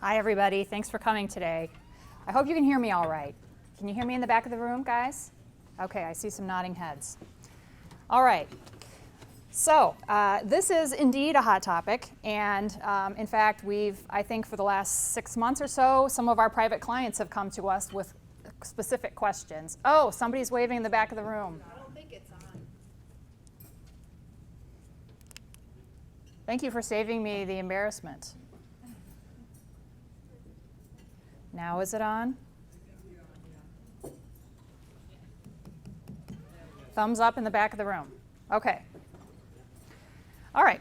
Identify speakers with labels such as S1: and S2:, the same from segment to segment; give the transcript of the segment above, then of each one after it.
S1: Hi, everybody. Thanks for coming today. I hope you can hear me all right. Can you hear me in the back of the room, guys? Okay, I see some nodding heads. All right. So this is indeed a hot topic, and in fact, I think for the last 6 months or so, some of our private clients have come to us with specific questions. Oh, somebody's waving in the back of the room.
S2: I don't think it's on.
S1: Thank you for saving me the embarrassment. Now is it on? Thumbs up in the back of the room. Okay. All right.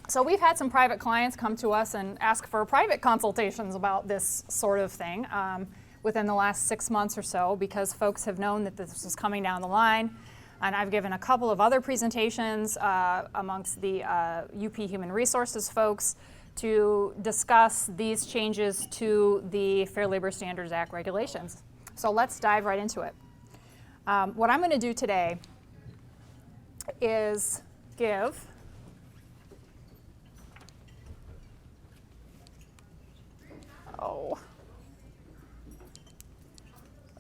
S1: So we've had some private clients come to us and ask for private consultations about this sort of thing within the last 6 months or so, because folks have known that this was coming down the line. And I've given a couple of other presentations amongst the UP Human Resources folks to discuss these changes to the Fair Labor Standards Act regulations. So let's dive right into it. What I'm going to do today is give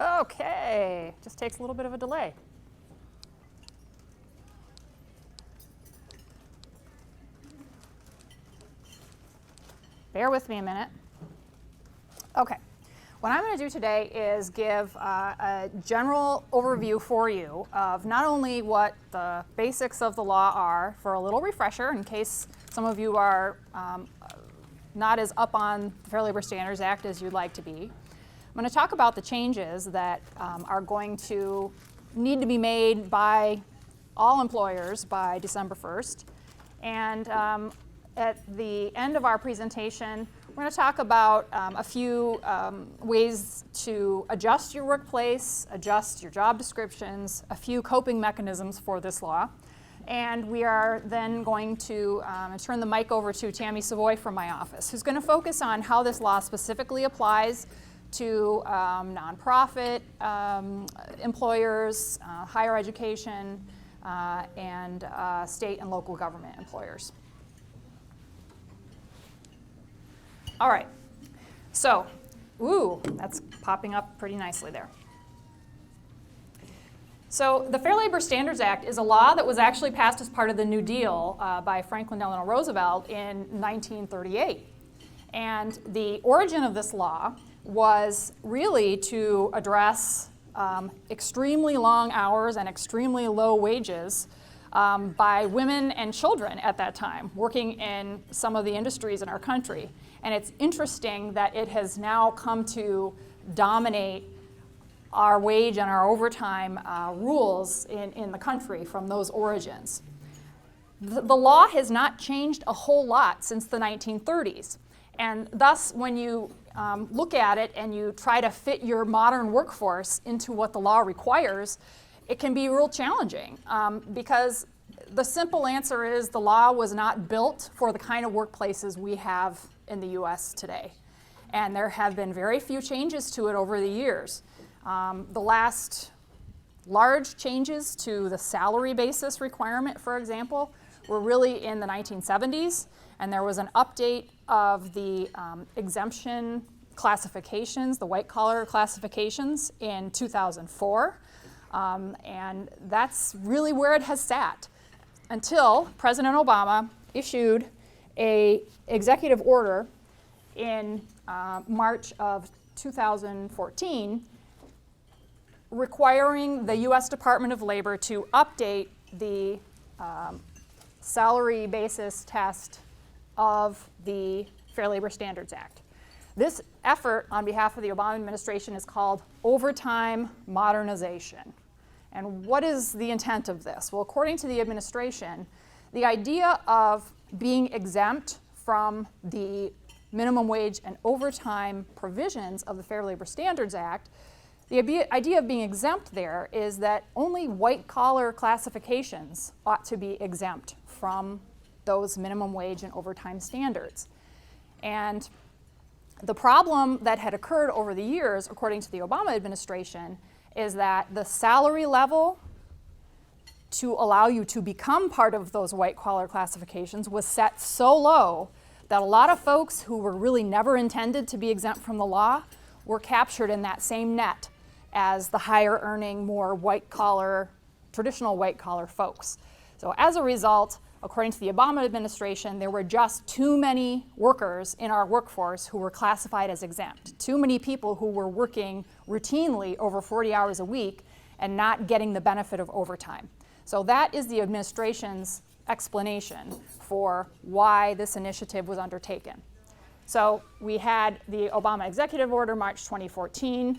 S1: okay, just takes a little bit of a delay. Bear with me a minute. Okay, what I'm going to do today is give a general overview for you of not only what the basics of the law are, for a little refresher in case some of you are not as up on the Fair Labor Standards Act as you'd like to be. I'm going to talk about the changes that are going to need to be made by all employers by December 1st. And at the end of our presentation, we're going to talk about a few ways to adjust your workplace, adjust your job descriptions, a few coping mechanisms for this law. And we are then going to turn the mic over to Tami Seavoy from my office, who's going to focus on how this law specifically applies to nonprofit employers, higher education, and state and local government employers. All right, so, that's popping up pretty nicely there. So the Fair Labor Standards Act is a law that was actually passed as part of the New Deal by Franklin Delano Roosevelt in 1938. And the origin of this law was really to address extremely long hours and extremely low wages by women and children at that time, working in some of the industries in our country. And it's interesting that it has now come to dominate our wage and our overtime rules in the country from those origins. The law has not changed a whole lot since the 1930s. And thus, when you look at it and you try to fit your modern workforce into what the law requires, it can be real challenging because the simple answer is the law was not built for the kind of workplaces we have in the US today. And there have been very few changes to it over the years. The last large changes to the salary basis requirement, for example, were really in the 1970s, and there was an update of the exemption classifications, the white-collar classifications, in 2004, and that's really where it has sat until President Obama issued an executive order in March of 2014 requiring the U.S. Department of Labor to update the salary basis test of the Fair Labor Standards Act. This effort on behalf of the Obama administration is called overtime modernization. And what is the intent of this? Well, according to the administration, the idea of being exempt from the minimum wage and overtime provisions of the Fair Labor Standards Act, the idea of being exempt there is that only white-collar classifications ought to be exempt from those minimum wage and overtime standards. And the problem that had occurred over the years, according to the Obama administration, is that the salary level to allow you to become part of those white-collar classifications was set so low that a lot of folks who were really never intended to be exempt from the law were captured in that same net as the higher earning, more white-collar, traditional white-collar folks. So as a result, according to the Obama administration, there were just too many workers in our workforce who were classified as exempt. Too many people who were working routinely over 40 hours a week and not getting the benefit of overtime. So that is the administration's explanation for why this initiative was undertaken. So we had the Obama executive order, March 2014.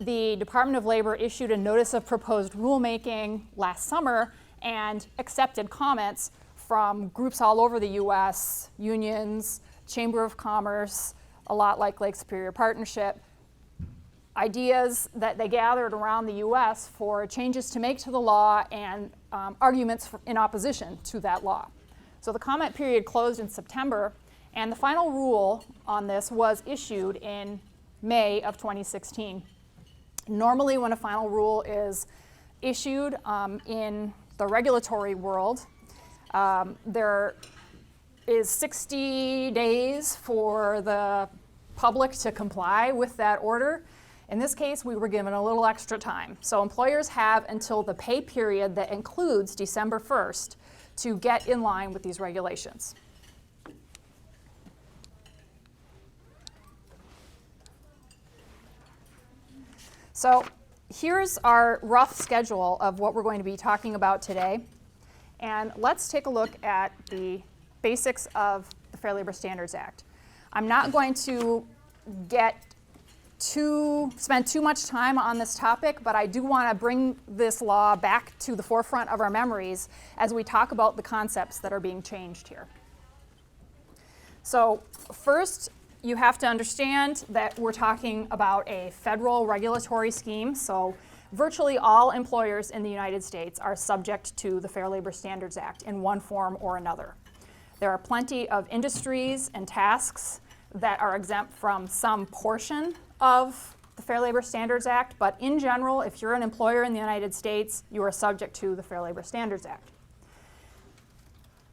S1: The Department of Labor issued a notice of proposed rulemaking last summer and accepted comments from groups all over the US, unions, Chamber of Commerce, a lot like Lake Superior Partnership, ideas that they gathered around the US for changes to make to the law and arguments in opposition to that law. So the comment period closed in September, and the final rule on this was issued in May of 2016. Normally when a final rule is issued in the regulatory world, there is 60 days for the public to comply with that order. In this case, we were given a little extra time. So employers have until the pay period that includes December 1st to get in line with these regulations. So here's our rough schedule of what we're going to be talking about today. And let's take a look at the basics of the Fair Labor Standards Act. I'm not going to spend too much time on this topic, but I do want to bring this law back to the forefront of our memories as we talk about the concepts that are being changed here. So first, you have to understand that we're talking about a federal regulatory scheme. So virtually all employers in the United States are subject to the Fair Labor Standards Act in one form or another. There are plenty of industries and tasks that are exempt from some portion of the Fair Labor Standards Act, but in general, if you're an employer in the United States, you are subject to the Fair Labor Standards Act.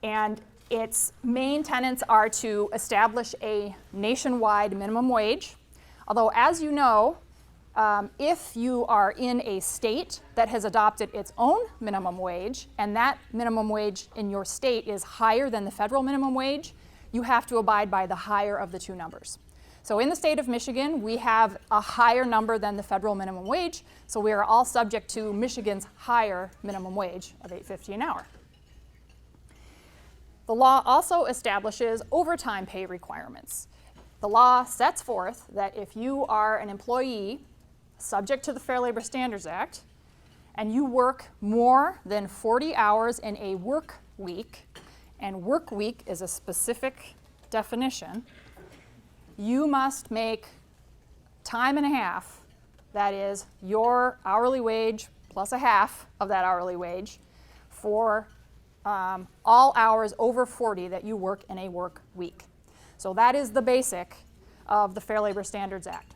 S1: And its main tenets are to establish a nationwide minimum wage. Although, as you know, if you are in a state that has adopted its own minimum wage, and that minimum wage in your state is higher than the federal minimum wage, you have to abide by the higher of the two numbers. So in the state of Michigan, we have a higher number than the federal minimum wage, so we are all subject to Michigan's higher minimum wage of $8.50 an hour. The law also establishes overtime pay requirements. The law sets forth that if you are an employee subject to the Fair Labor Standards Act and you work more than 40 hours in a work week, and work week is a specific definition, you must make time and a half, that is your hourly wage plus a half of that hourly wage, for all hours over 40 that you work in a work week. So that is the basic of the Fair Labor Standards Act.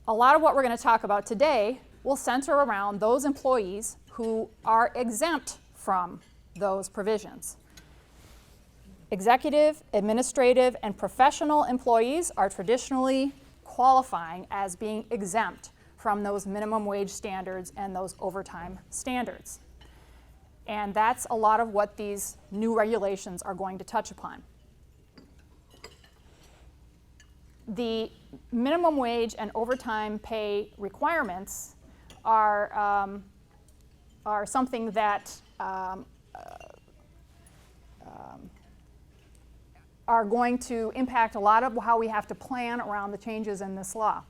S1: A lot of what we're going to talk about today will center around those employees who are exempt from those provisions. Executive, administrative, and professional employees are traditionally qualifying as being exempt from those minimum wage standards and those overtime standards. And that's a lot of what these new regulations are going to touch upon. The minimum wage and overtime pay requirements are something that are going to impact a lot of how we have to plan around the changes in this law.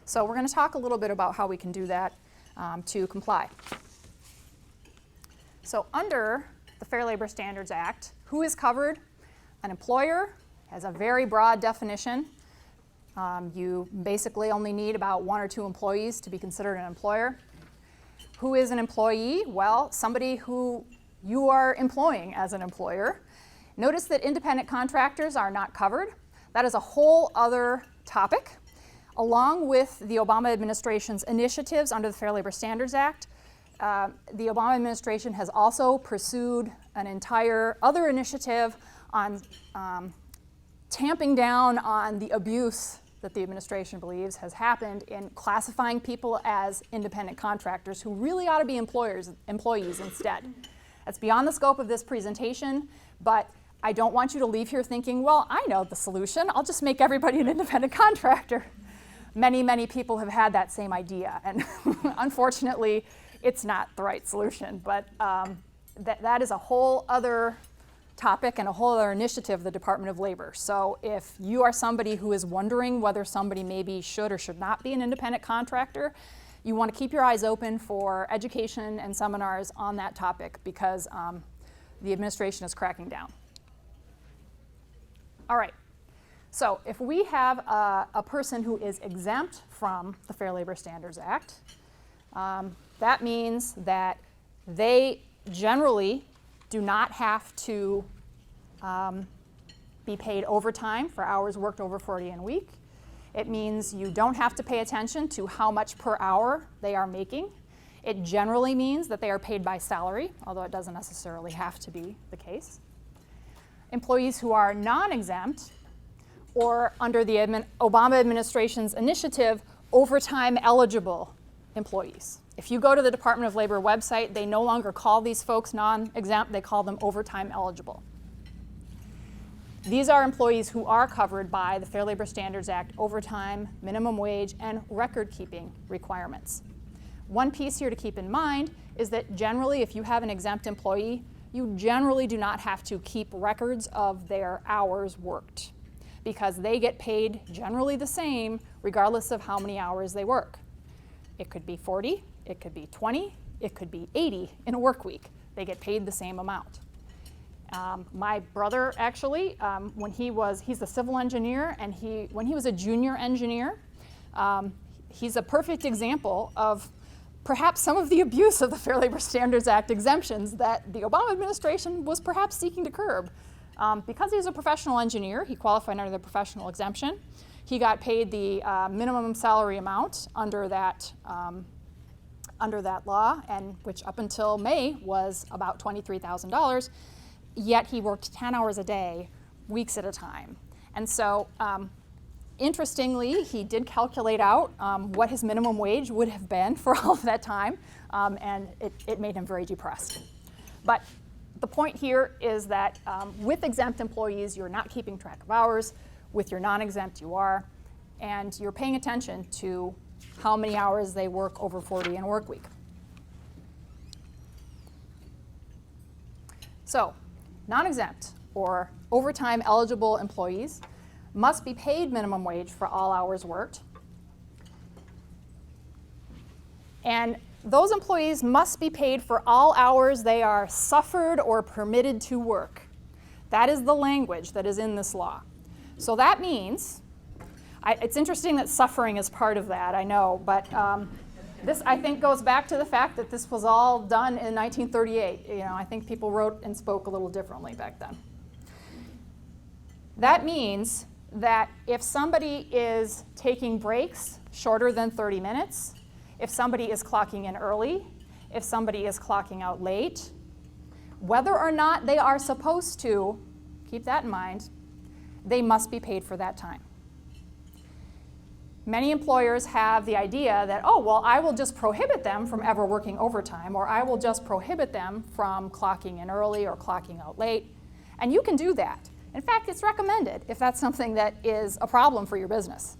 S1: So we're going to talk a little bit about how we can do that to comply. So under the Fair Labor Standards Act, who is covered? An employer has a very broad definition. You basically only need about 1 or 2 employees to be considered an employer. Who is an employee? Well, somebody who you are employing as an employer. Notice that independent contractors are not covered. That is a whole other topic. Along with the Obama administration's initiatives under the Fair Labor Standards Act, the Obama administration has also pursued an entire other initiative on tamping down on the abuse that the administration believes has happened in classifying people as independent contractors who really ought to be employees instead. That's beyond the scope of this presentation, but I don't want you to leave here thinking, well, I know the solution. I'll just make everybody an independent contractor. Many, many people have had that same idea, and unfortunately, it's not the right solution. But that is a whole other topic and a whole other initiative of the Department of Labor. So if you are somebody who is wondering whether somebody maybe should or should not be an independent contractor, you want to keep your eyes open for education and seminars on that topic, because the administration is cracking down. All right, so if we have a person who is exempt from the Fair Labor Standards Act, that means that they generally do not have to be paid overtime for hours worked over 40 in a week. It means you don't have to pay attention to how much per hour they are making. It generally means that they are paid by salary, although it doesn't necessarily have to be the case. Employees who are non-exempt, or under the Obama administration's initiative, overtime eligible employees. If you go to the Department of Labor website, they no longer call these folks non-exempt, they call them overtime eligible. These are employees who are covered by the Fair Labor Standards Act overtime, minimum wage, and record-keeping requirements. One piece here to keep in mind is that generally, if you have an exempt employee, you generally do not have to keep records of their hours worked, because they get paid generally the same regardless of how many hours they work. It could be 40, it could be 20, it could be 80 in a work week. They get paid the same amount. My brother actually, he's a civil engineer, and when he was a junior engineer, he's a perfect example of perhaps some of the abuse of the Fair Labor Standards Act exemptions that the Obama administration was perhaps seeking to curb. Because he's a professional engineer, he qualified under the professional exemption. He got paid the minimum salary amount under that law, and which up until May was about $23,000. Yet he worked 10 hours a day, weeks at a time. And so, interestingly, he did calculate out what his minimum wage would have been for all of that time, and it made him very depressed. But the point here is that with exempt employees, you're not keeping track of hours. With your non-exempt, you are. And you're paying attention to how many hours they work over 40 in a work week. So, non-exempt or overtime eligible employees must be paid minimum wage for all hours worked. And those employees must be paid for all hours they are suffered or permitted to work. That is the language that is in this law. So that means, it's interesting that suffering is part of that, I know, but this, I think, goes back to the fact that this was all done in 1938. I think people wrote and spoke a little differently back then. That means that if somebody is taking breaks shorter than 30 minutes, if somebody is clocking in early, if somebody is clocking out late, whether or not they are supposed to, keep that in mind, they must be paid for that time. Many employers have the idea that, oh, well, I will just prohibit them from ever working overtime, or I will just prohibit them from clocking in early or clocking out late. And you can do that. In fact, it's recommended if that's something that is a problem for your business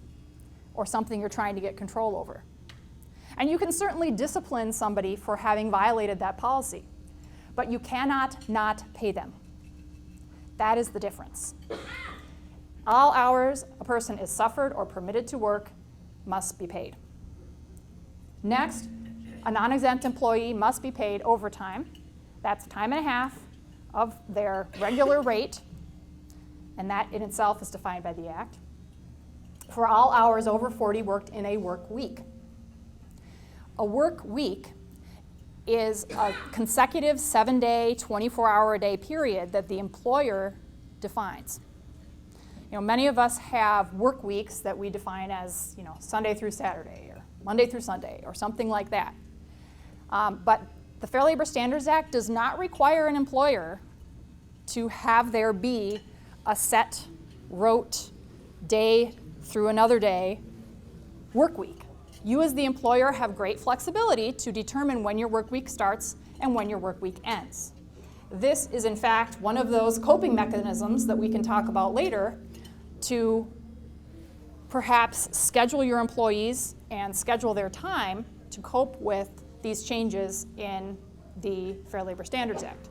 S1: or something you're trying to get control over. And you can certainly discipline somebody for having violated that policy, but you cannot not pay them. That is the difference. All hours a person is suffered or permitted to work must be paid. Next, a non-exempt employee must be paid overtime. That's time and a half of their regular rate, and that in itself is defined by the Act, for all hours over 40 worked in a work week. A work week is a consecutive 7-day, 24-hour-a-day period that the employer defines. Many of us have work weeks that we define as, Sunday through Saturday or Monday through Sunday or something like that. But the Fair Labor Standards Act does not require an employer to have there be a set, rote, day through another day work week. You as the employer have great flexibility to determine when your work week starts and when your work week ends. This is in fact one of those coping mechanisms that we can talk about later to perhaps schedule your employees and schedule their time to cope with these changes in the Fair Labor Standards Act.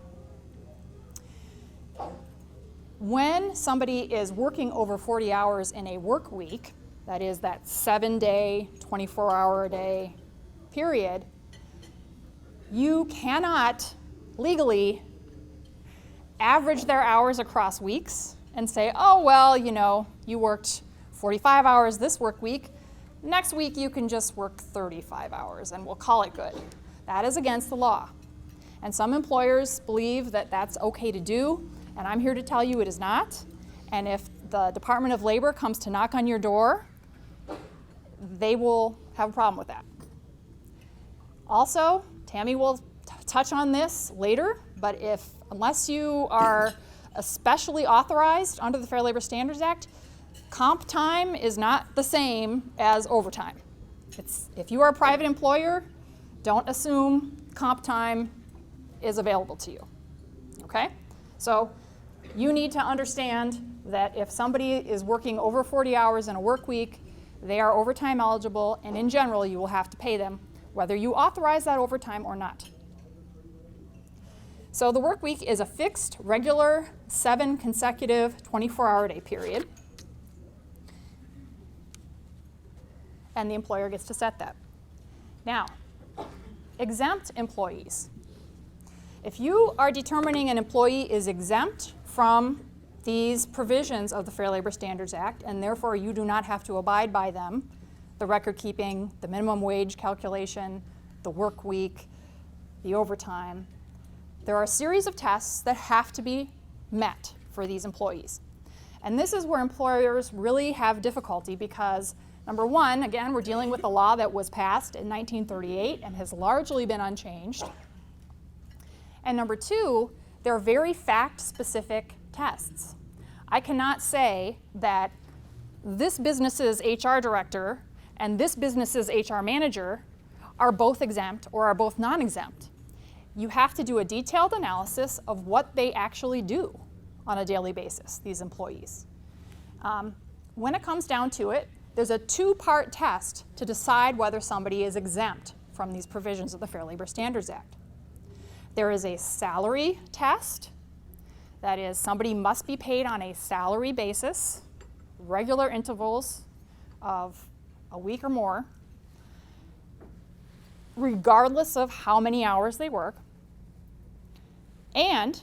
S1: When somebody is working over 40 hours in a work week, that is that 7-day, 24-hour-a-day period, you cannot legally average their hours across weeks and say, oh, well, you know, you worked 45 hours this work week. Next week you can just work 35 hours and we'll call it good. That is against the law. And some employers believe that that's okay to do, and I'm here to tell you it is not. And if the Department of Labor comes to knock on your door, they will have a problem with that. Also, Tami will touch on this later, but unless you are especially authorized under the Fair Labor Standards Act, comp time is not the same as overtime. If you are a private employer, don't assume comp time is available to you, okay? So you need to understand that if somebody is working over 40 hours in a work week, they are overtime eligible, and in general, you will have to pay them, whether you authorize that overtime or not. So the work week is a fixed, regular, 7 consecutive 24-hour-a-day period. And the employer gets to set that. Now, exempt employees. If you are determining an employee is exempt from these provisions of the Fair Labor Standards Act, and therefore you do not have to abide by them, the record keeping, the minimum wage calculation, the work week, the overtime, there are a series of tests that have to be met for these employees. And this is where employers really have difficulty because, number one, again, we're dealing with a law that was passed in 1938 and has largely been unchanged. And number two, they're very fact-specific tests. I cannot say that this business's HR director and this business's HR manager are both exempt or are both non-exempt. You have to do a detailed analysis of what they actually do on a daily basis, these employees. When it comes down to it, there's a 2-part test to decide whether somebody is exempt from these provisions of the Fair Labor Standards Act. There is a salary test. That is, somebody must be paid on a salary basis, regular intervals of a week or more, regardless of how many hours they work. And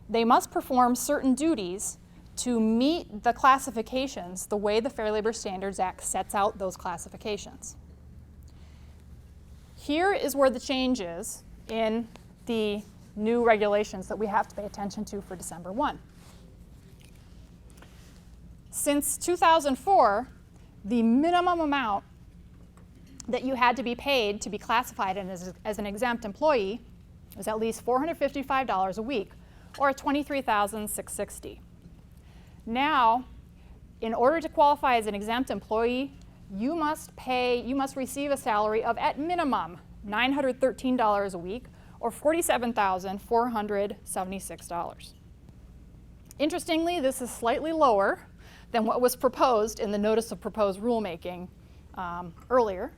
S1: they must perform certain duties to meet the classifications the way the Fair Labor Standards Act sets out those classifications. Here is where the change is in the new regulations that we have to pay attention to for December 1. Since 2004, the minimum amount that you had to be paid to be classified as an exempt employee was at least $455 a week, or $23,660. Now, in order to qualify as an exempt employee, you must receive a salary of at minimum $913 a week, or $47,476. Interestingly, this is slightly lower than what was proposed in the Notice of Proposed Rulemaking earlier,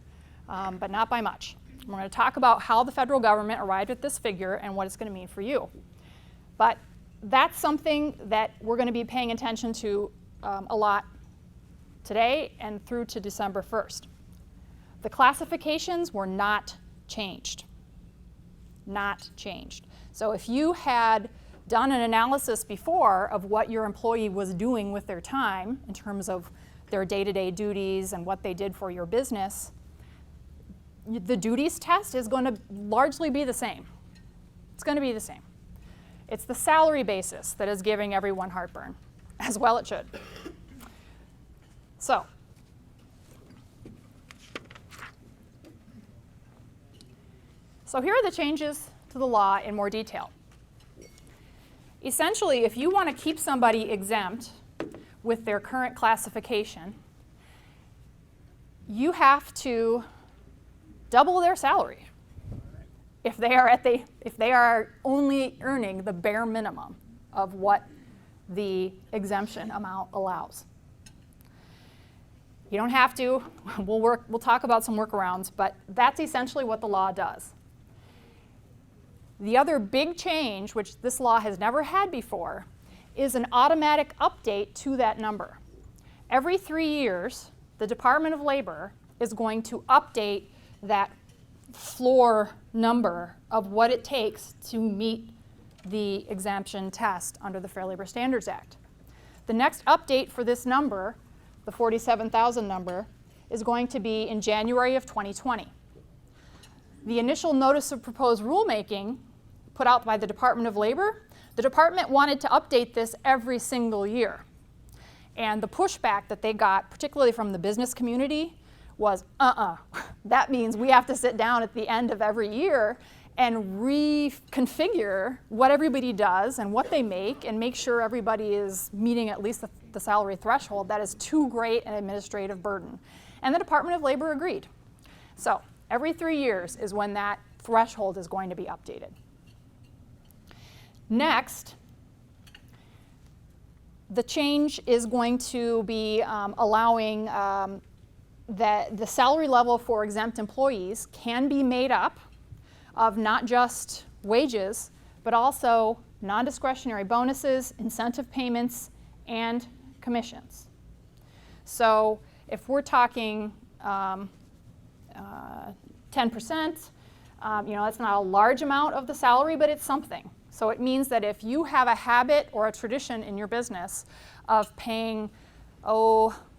S1: but not by much. We're going to talk about how the federal government arrived at this figure and what it's going to mean for you. But that's something that we're going to be paying attention to a lot today and through to December 1st. The classifications were not changed. Not changed. So if you had done an analysis before of what your employee was doing with their time in terms of their day-to-day duties and what they did for your business, the duties test is going to largely be the same. It's going to be the same. It's the salary basis that is giving everyone heartburn, as well it should. So, here are the changes to the law in more detail. essentially, if you want to keep somebody exempt with their current classification, you have to double their salary if they are only earning the bare minimum of what the exemption amount allows. You don't have to. We'll talk about some workarounds, but that's essentially what the law does. The other big change, which this law has never had before, is an automatic update to that number. Every 3 years, the Department of Labor is going to update that floor number of what it takes to meet the exemption test under the Fair Labor Standards Act. The next update for this number, the 47,000 number, is going to be in January of 2020. The initial notice of proposed rulemaking put out by the Department of Labor, the department wanted to update this every single year. And the pushback that they got, particularly from the business community, was, that means we have to sit down at the end of every year and reconfigure what everybody does and what they make and make sure everybody is meeting at least the salary threshold. That is too great an administrative burden. And the Department of Labor agreed. So every 3 years is when that threshold is going to be updated. Next, the change is going to be allowing that the salary level for exempt employees can be made up of not just wages, but also non-discretionary bonuses, incentive payments, and commissions. So if we're talking 10%, that's not a large amount of the salary, but it's something. So it means that if you have a habit or a tradition in your business of paying,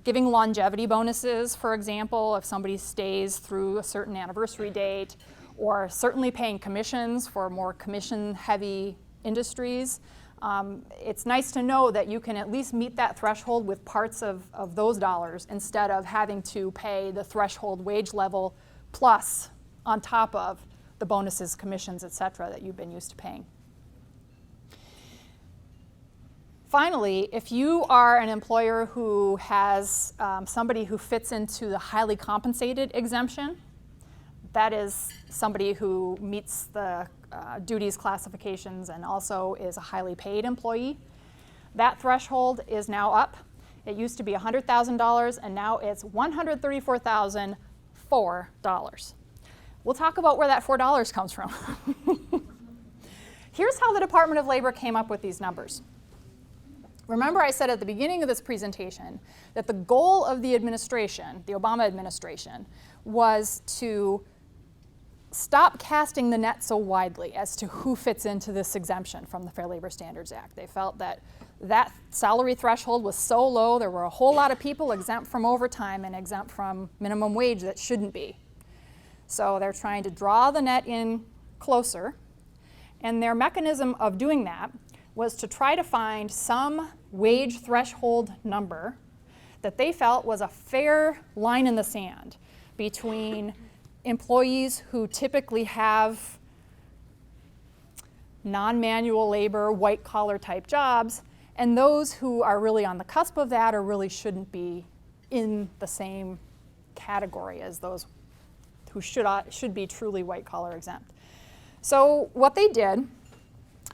S1: giving longevity bonuses, for example, if somebody stays through a certain anniversary date, or certainly paying commissions for more commission-heavy industries, it's nice to know that you can at least meet that threshold with parts of those dollars instead of having to pay the threshold wage level plus on top of the bonuses, commissions, et cetera, that you've been used to paying. Finally, if you are an employer who has somebody who fits into the highly compensated exemption, that is somebody who meets the duties classifications and also is a highly paid employee, that threshold is now up. It used to be $100,000 and now it's $134,004. We'll talk about where that $4 comes from. Here's how the Department of Labor came up with these numbers. Remember I said at the beginning of this presentation that the goal of the administration, the Obama administration, was to stop casting the net so widely as to who fits into this exemption from the Fair Labor Standards Act. They felt that that salary threshold was so low, there were a whole lot of people exempt from overtime and exempt from minimum wage that shouldn't be. So they're trying to draw the net in closer, and their mechanism of doing that was to try to find some wage threshold number that they felt was a fair line in the sand between employees who typically have non-manual labor, white-collar type jobs, and those who are really on the cusp of that or really shouldn't be in the same category as those who should be truly white-collar exempt. So what they did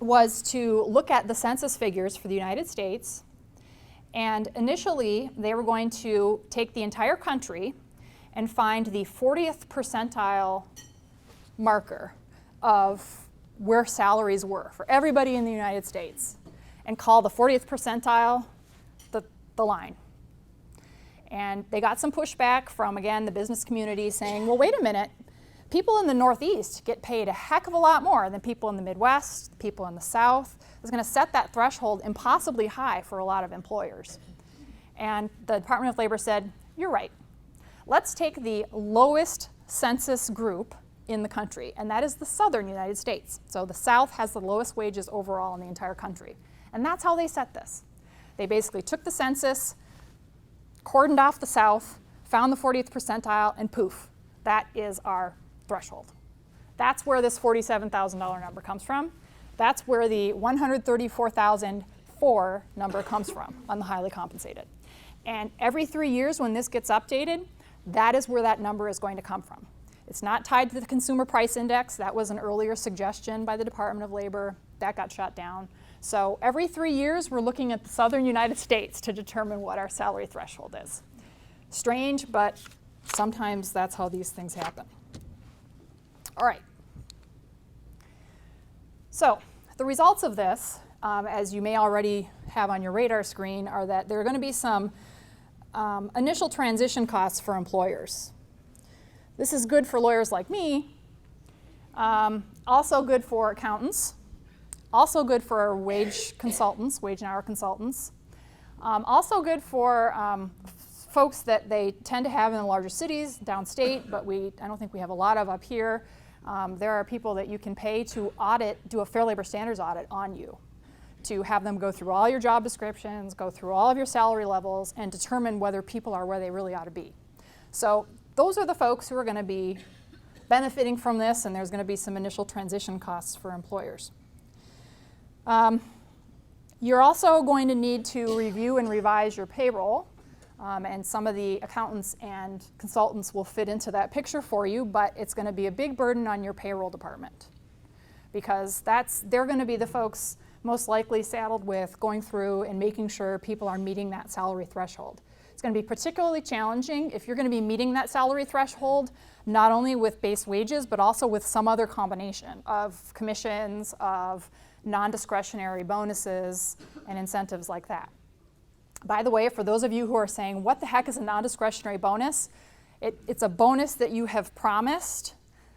S1: was to look at the census figures for the United States, and initially they were going to take the entire country and find the 40th percentile marker of where salaries were for everybody in the United States and call the 40th percentile the line. And they got some pushback from, again, the business community saying, well, wait a minute, people in the Northeast get paid a heck of a lot more than people in the Midwest, people in the South. It's going to set that threshold impossibly high for a lot of employers. And the Department of Labor said, you're right. Let's take the lowest census group in the country, and that is the southern United States. So the South has the lowest wages overall in the entire country. And that's how they set this. They basically took the census, cordoned off the South, found the 40th percentile, and poof, that is our threshold. That's where this $47,000 number comes from. That's where the 134,004 number comes from on the highly compensated. And every 3 years when this gets updated, that is where that number is going to come from. It's not tied to the consumer price index. That was an earlier suggestion by the Department of Labor. That got shut down. So every 3 years, we're looking at the southern United States to determine what our salary threshold is. Strange, but sometimes that's how these things happen. All right. So the results of this, as you may already have on your radar screen, are that there are going to be some initial transition costs for employers. This is good for lawyers like me, also good for accountants, also good for wage consultants, wage and hour consultants, also good for folks that they tend to have in the larger cities, downstate, but I don't think we have a lot of up here. There are people that you can pay to do a Fair Labor Standards audit on you, to have them go through all your job descriptions, go through all of your salary levels, and determine whether people are where they really ought to be. So those are the folks who are going to be benefiting from this, and there's going to be some initial transition costs for employers. You're also going to need to review and revise your payroll, and some of the accountants and consultants will fit into that picture for you, but it's going to be a big burden on your payroll department, because they're going to be the folks most likely saddled with going through and making sure people are meeting that salary threshold. It's going to be particularly challenging if you're going to be meeting that salary threshold, not only with base wages, but also with some other combination of commissions, of non-discretionary bonuses, and incentives like that. By the way, for those of you who are saying, what the heck is a non-discretionary bonus? It's a bonus that you have promised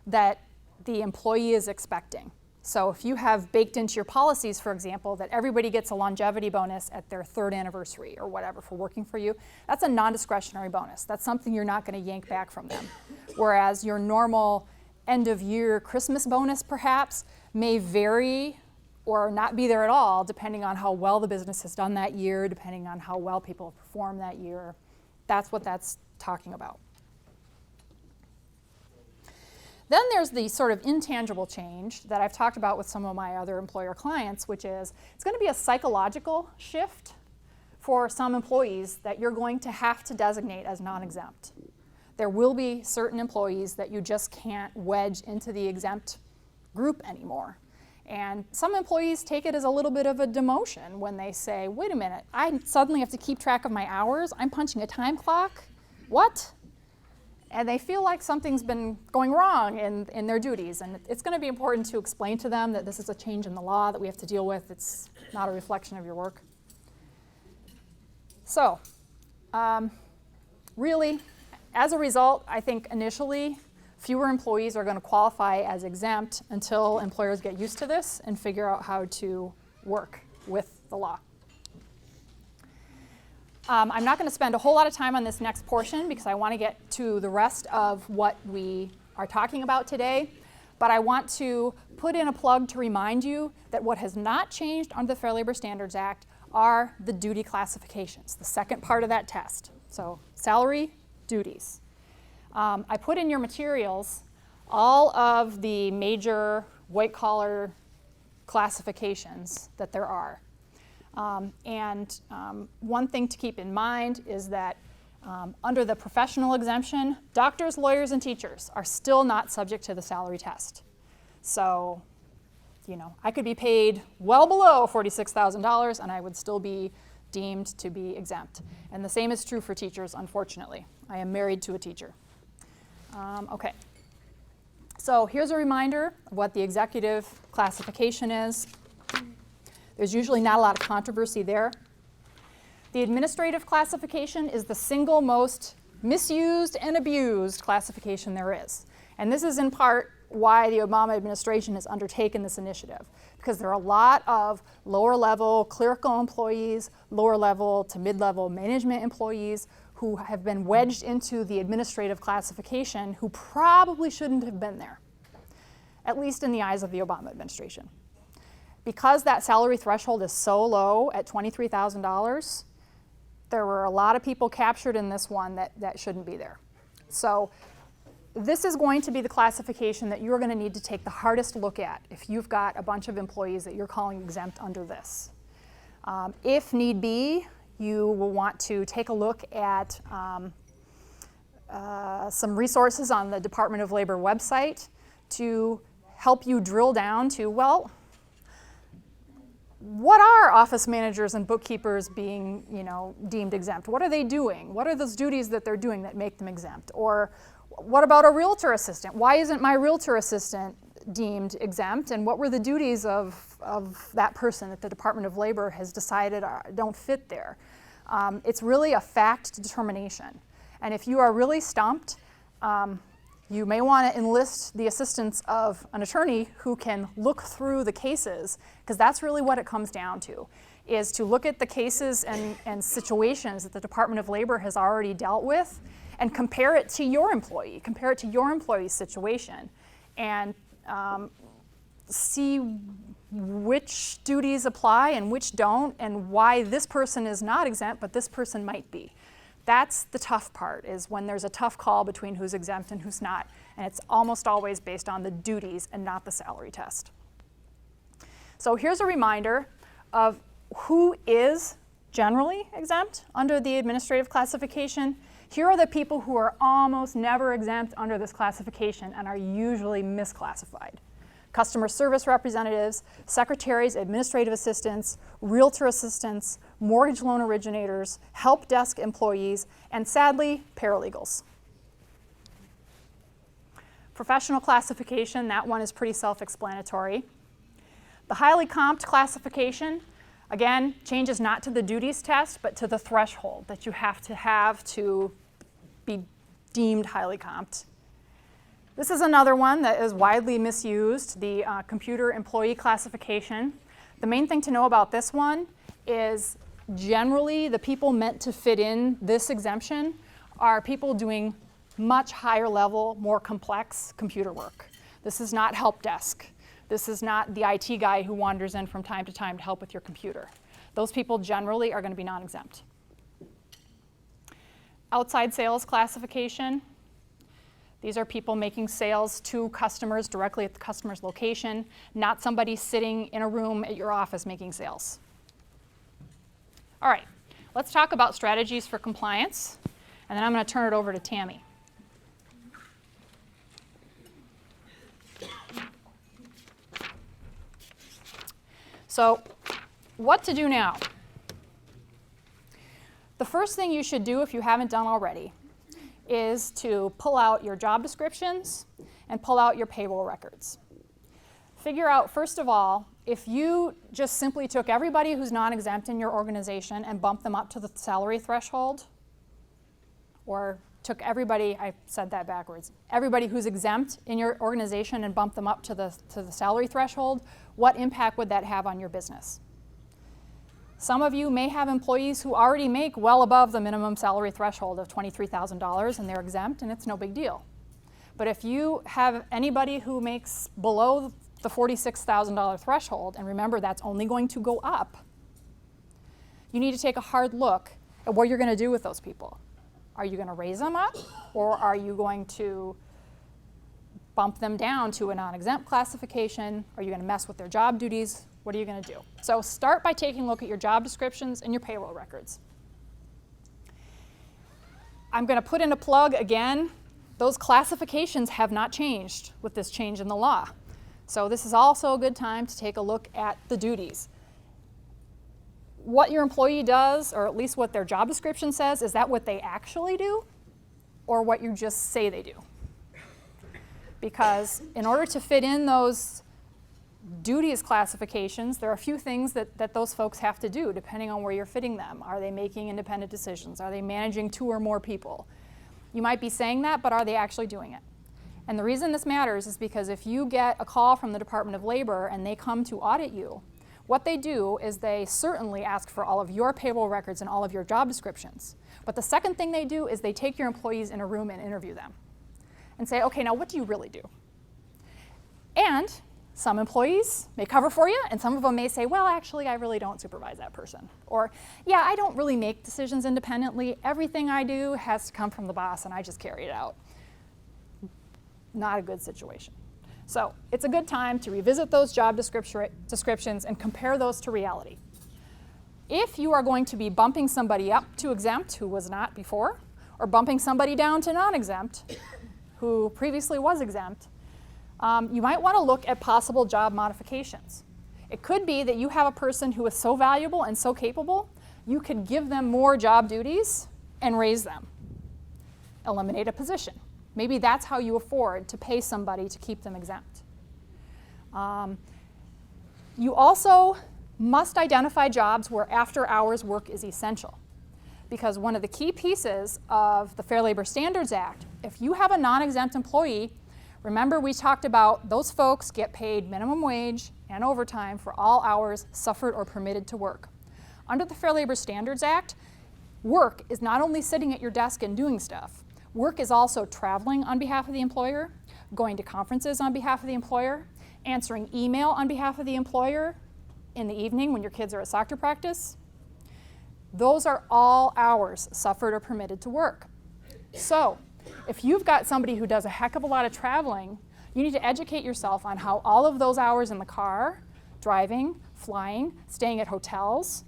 S1: that the employee is expecting. So if you have baked into your policies, for example, that everybody gets a longevity bonus at their 3rd anniversary or whatever for working for you, that's a non-discretionary bonus. That's something you're not going to yank back from them. Whereas your normal end-of-year Christmas bonus, perhaps, may vary or not be there at all, depending on how well the business has done that year, depending on how well people have performed that year. That's what that's talking about. Then there's the sort of intangible change that I've talked about with some of my other employer clients, which is it's going to be a psychological shift for some employees that you're going to have to designate as non-exempt. There will be certain employees that you just can't wedge into the exempt group anymore. And some employees take it as a little bit of a demotion when they say, wait a minute, I suddenly have to keep track of my hours. I'm punching a time clock. What? And they feel like something's been going wrong in their duties. And it's going to be important to explain to them that this is a change in the law that we have to deal with. It's not a reflection of your work. So, really, as a result, I think initially, fewer employees are going to qualify as exempt until employers get used to this and figure out how to work with the law. I'm not going to spend a whole lot of time on this next portion because I want to get to the rest of what we are talking about today. But I want to put in a plug to remind you that what has not changed under the Fair Labor Standards Act are the duty classifications, the second part of that test. So salary, duties. I put in your materials all of the major white-collar classifications that there are. One thing to keep in mind is that under the professional exemption, doctors, lawyers, and teachers are still not subject to the salary test. So, I could be paid well below $46,000 and I would still be deemed to be exempt. And the same is true for teachers, unfortunately. I am married to a teacher. Okay. So here's a reminder of what the executive classification is. There's usually not a lot of controversy there. The administrative classification is the single most misused and abused classification there is. And this is in part why the Obama administration has undertaken this initiative, because there are a lot of lower level clerical employees, lower level to mid-level management employees who have been wedged into the administrative classification who probably shouldn't have been there, at least in the eyes of the Obama administration. Because that salary threshold is so low at $23,000, there were a lot of people captured in this one that shouldn't be there. So this is going to be the classification that you're going to need to take the hardest look at if you've got a bunch of employees that you're calling exempt under this. If need be, you will want to take a look at some resources on the Department of Labor website to help you drill down to, well, what are office managers and bookkeepers being, deemed exempt? What are they doing? What are those duties that they're doing that make them exempt? Or what about a realtor assistant? Why isn't my realtor assistant deemed exempt? And what were the duties of that person that the Department of Labor has decided don't fit there? It's really a fact determination. And if you are really stumped, you may want to enlist the assistance of an attorney who can look through the cases, because that's really what it comes down to, is to look at the cases and situations that the Department of Labor has already dealt with and compare it to your employee, compare it to your employee's situation, and see which duties apply and which don't, and why this person is not exempt, but this person might be. That's the tough part, is when there's a tough call between who's exempt and who's not, and it's almost always based on the duties and not the salary test. So here's a reminder of who is generally exempt under the administrative classification. Here are the people who are almost never exempt under this classification and are usually misclassified. Customer service representatives, secretaries, administrative assistants, realtor assistants, mortgage loan originators, help desk employees, and sadly, paralegals. Professional classification, that one is pretty self-explanatory. The highly comped classification, again, changes not to the duties test, but to the threshold that you have to be deemed highly comped. This is another one that is widely misused, the computer employee classification. The main thing to know about this one is generally the people meant to fit in this exemption are people doing much higher level, more complex computer work. This is not help desk. This is not the IT guy who wanders in from time to time to help with your computer. Those people generally are going to be non-exempt. Outside sales classification. These are people making sales to customers directly at the customer's location, not somebody sitting in a room at your office making sales. All right, let's talk about strategies for compliance, and then I'm going to turn it over to Tami. So, what to do now? The first thing you should do, if you haven't done already, is to pull out your job descriptions and pull out your payroll records. Figure out, first of all, if you just simply took everybody who's non-exempt in your organization and bumped them up to the salary threshold, or took everybody, I said that backwards, everybody who's exempt in your organization and bumped them up to the salary threshold, what impact would that have on your business? Some of you may have employees who already make well above the minimum salary threshold of $23,000 and they're exempt, and it's no big deal. But if you have anybody who makes below the $46,000 threshold, and remember that's only going to go up, you need to take a hard look at what you're going to do with those people. Are you going to raise them up, or are you going to bump them down to a non-exempt classification? Are you going to mess with their job duties? What are you going to do? So start by taking a look at your job descriptions and your payroll records. I'm going to put in a plug again. Those classifications have not changed with this change in the law. So this is also a good time to take a look at the duties. What your employee does, or at least what their job description says, is that what they actually do, or what you just say they do? Because in order to fit in those duties classifications, there are a few things that those folks have to do depending on where you're fitting them. Are they making independent decisions? Are they managing 2 or more people? You might be saying that, but are they actually doing it? And the reason this matters is because if you get a call from the Department of Labor and they come to audit you, what they do is they certainly ask for all of your payroll records and all of your job descriptions. But the second thing they do is they take your employees in a room and interview them and say, okay, now what do you really do? And some employees may cover for you, and some of them may say, well, actually, I really don't supervise that person. Or, yeah, I don't really make decisions independently. Everything I do has to come from the boss, and I just carry it out. not a good situation. So it's a good time to revisit those job descriptions and compare those to reality. If you are going to be bumping somebody up to exempt who was not before, or bumping somebody down to non-exempt who previously was exempt, you might want to look at possible job modifications. It could be that you have a person who is so valuable and so capable, you could give them more job duties and raise them. Eliminate a position. Maybe that's how you afford to pay somebody to keep them exempt. You also must identify jobs where after-hours work is essential. Because one of the key pieces of the Fair Labor Standards Act, if you have a non-exempt employee, remember we talked about those folks get paid minimum wage and overtime for all hours suffered or permitted to work. Under the Fair Labor Standards Act, work is not only sitting at your desk and doing stuff. Work is also traveling on behalf of the employer, going to conferences on behalf of the employer, answering email on behalf of the employer in the evening when your kids are at soccer practice. Those are all hours suffered or permitted to work. So if you've got somebody who does a heck of a lot of traveling, you need to educate yourself on how all of those hours in the car, driving, flying, staying at hotels,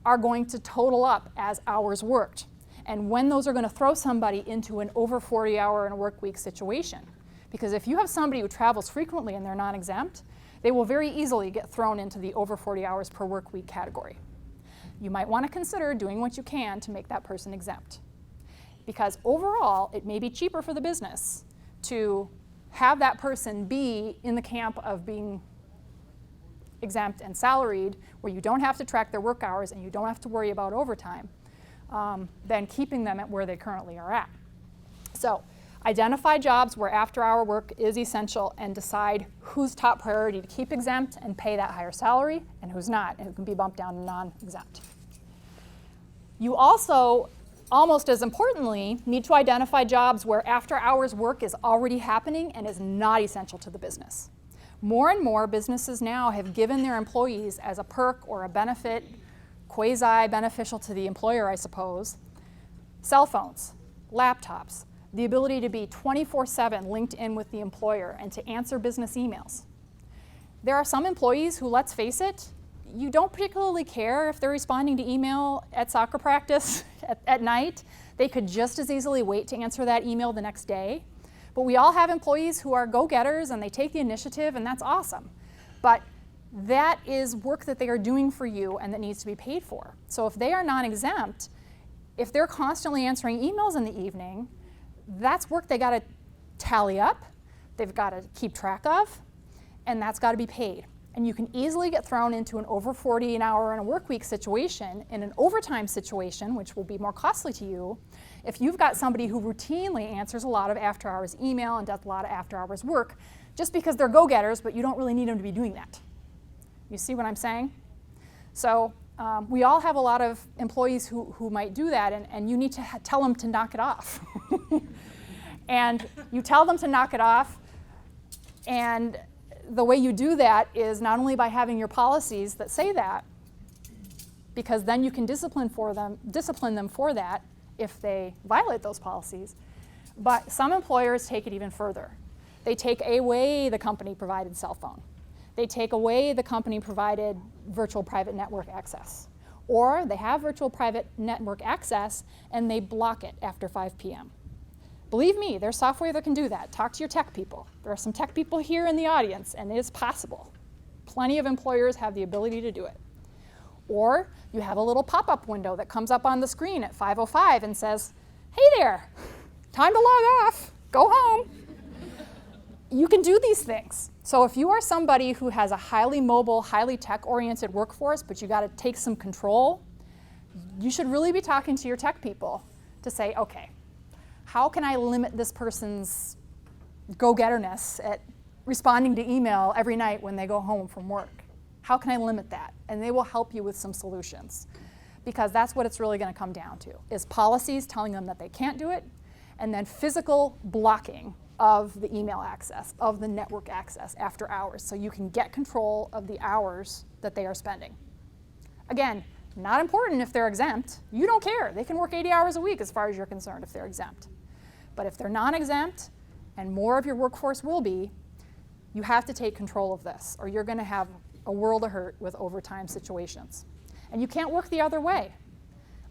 S1: are going to total up as hours worked, and when those are going to throw somebody into an over 40-hour in a work week situation. Because if you have somebody who travels frequently and they're non-exempt, they will very easily get thrown into the over 40 hours per work week category. You might want to consider doing what you can to make that person exempt. Because overall, it may be cheaper for the business to have that person be in the camp of being exempt and salaried, where you don't have to track their work hours and you don't have to worry about overtime, than keeping them at where they currently are at. So identify jobs where after-hour work is essential and decide who's top priority to keep exempt and pay that higher salary and who's not and who can be bumped down to non-exempt. You also, almost as importantly, need to identify jobs where after-hours work is already happening and is not essential to the business. More and more businesses now have given their employees as a perk or a benefit, quasi-beneficial to the employer, I suppose, cell phones, laptops, the ability to be 24/7 linked in with the employer and to answer business emails. There are some employees who, let's face it, you don't particularly care if they're responding to email at soccer practice at night. They could just as easily wait to answer that email the next day. But we all have employees who are go-getters and they take the initiative, and that's awesome. But that is work that they are doing for you and that needs to be paid for. So if they are non-exempt, if they're constantly answering emails in the evening, that's work they got to tally up, they've got to keep track of, and that's got to be paid. And you can easily get thrown into an over 40 an hour in a work week situation, in an overtime situation, which will be more costly to you, if you've got somebody who routinely answers a lot of after-hours email and does a lot of after-hours work, just because they're go-getters, but you don't really need them to be doing that. You see what I'm saying? So we all have a lot of employees who might do that, and you need to tell them to knock it off. And you tell them to knock it off, and the way you do that is not only by having your policies that say that, because then you can discipline them for that if they violate those policies, but some employers take it even further. They take away the company-provided cell phone. They take away the company-provided virtual private network access. Or they have virtual private network access and they block it after 5 p.m. Believe me, there's software that can do that. Talk to your tech people. There are some tech people here in the audience, and it is possible. Plenty of employers have the ability to do it. Or you have a little pop-up window that comes up on the screen at 5:05 and says, hey there, time to log off, go home. You can do these things. So if you are somebody who has a highly mobile, highly tech-oriented workforce, but you got to take some control, you should really be talking to your tech people to say, okay, how can I limit this person's go-getterness at responding to email every night when they go home from work? How can I limit that? And they will help you with some solutions, because that's what it's really going to come down to, is policies telling them that they can't do it, and then physical blocking of the email access, of the network access after hours, so you can get control of the hours that they are spending. Again, not important if they're exempt. You don't care. They can work 80 hours a week as far as you're concerned if they're exempt. But if they're non-exempt, and more of your workforce will be, you have to take control of this, or you're going to have a world of hurt with overtime situations. And you can't work the other way.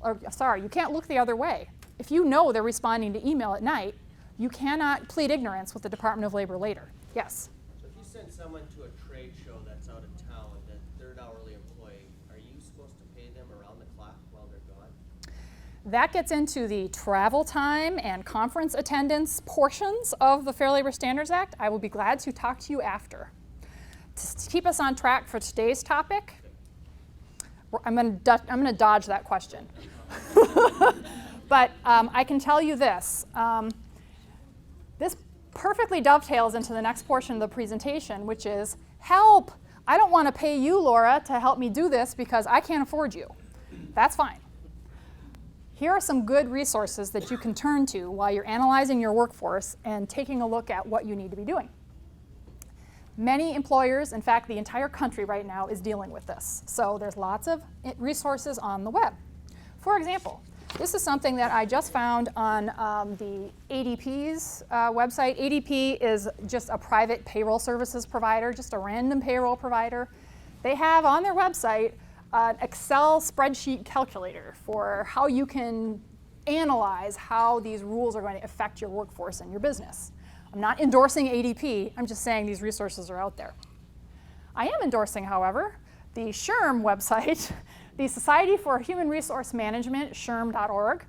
S1: Or, sorry, you can't look the other way. If you know they're responding to email at night, you cannot plead ignorance with the Department of Labor later. Yes?
S2: So if you send someone to a trade show that's out of town, that third hourly employee, are you supposed to pay them around the clock while they're gone?
S1: That gets into the travel time and conference attendance portions of the Fair Labor Standards Act. I will be glad to talk to you after. To keep us on track for today's topic, I'm going to dodge that question. But I can tell you this. This perfectly dovetails into the next portion of the presentation, which is, help! I don't want to pay you, Laura, to help me do this because I can't afford you. That's fine. Here are some good resources that you can turn to while you're analyzing your workforce and taking a look at what you need to be doing. Many employers, in fact, the entire country right now is dealing with this. So there's lots of resources on the web. For example, this is something that I just found on the ADP's website. ADP is just a private payroll services provider, just a random payroll provider. They have on their website an Excel spreadsheet calculator for how you can analyze how these rules are going to affect your workforce and your business. I'm not endorsing ADP, I'm just saying these resources are out there. I am endorsing, however, the SHRM website, the Society for Human Resource Management, SHRM.org.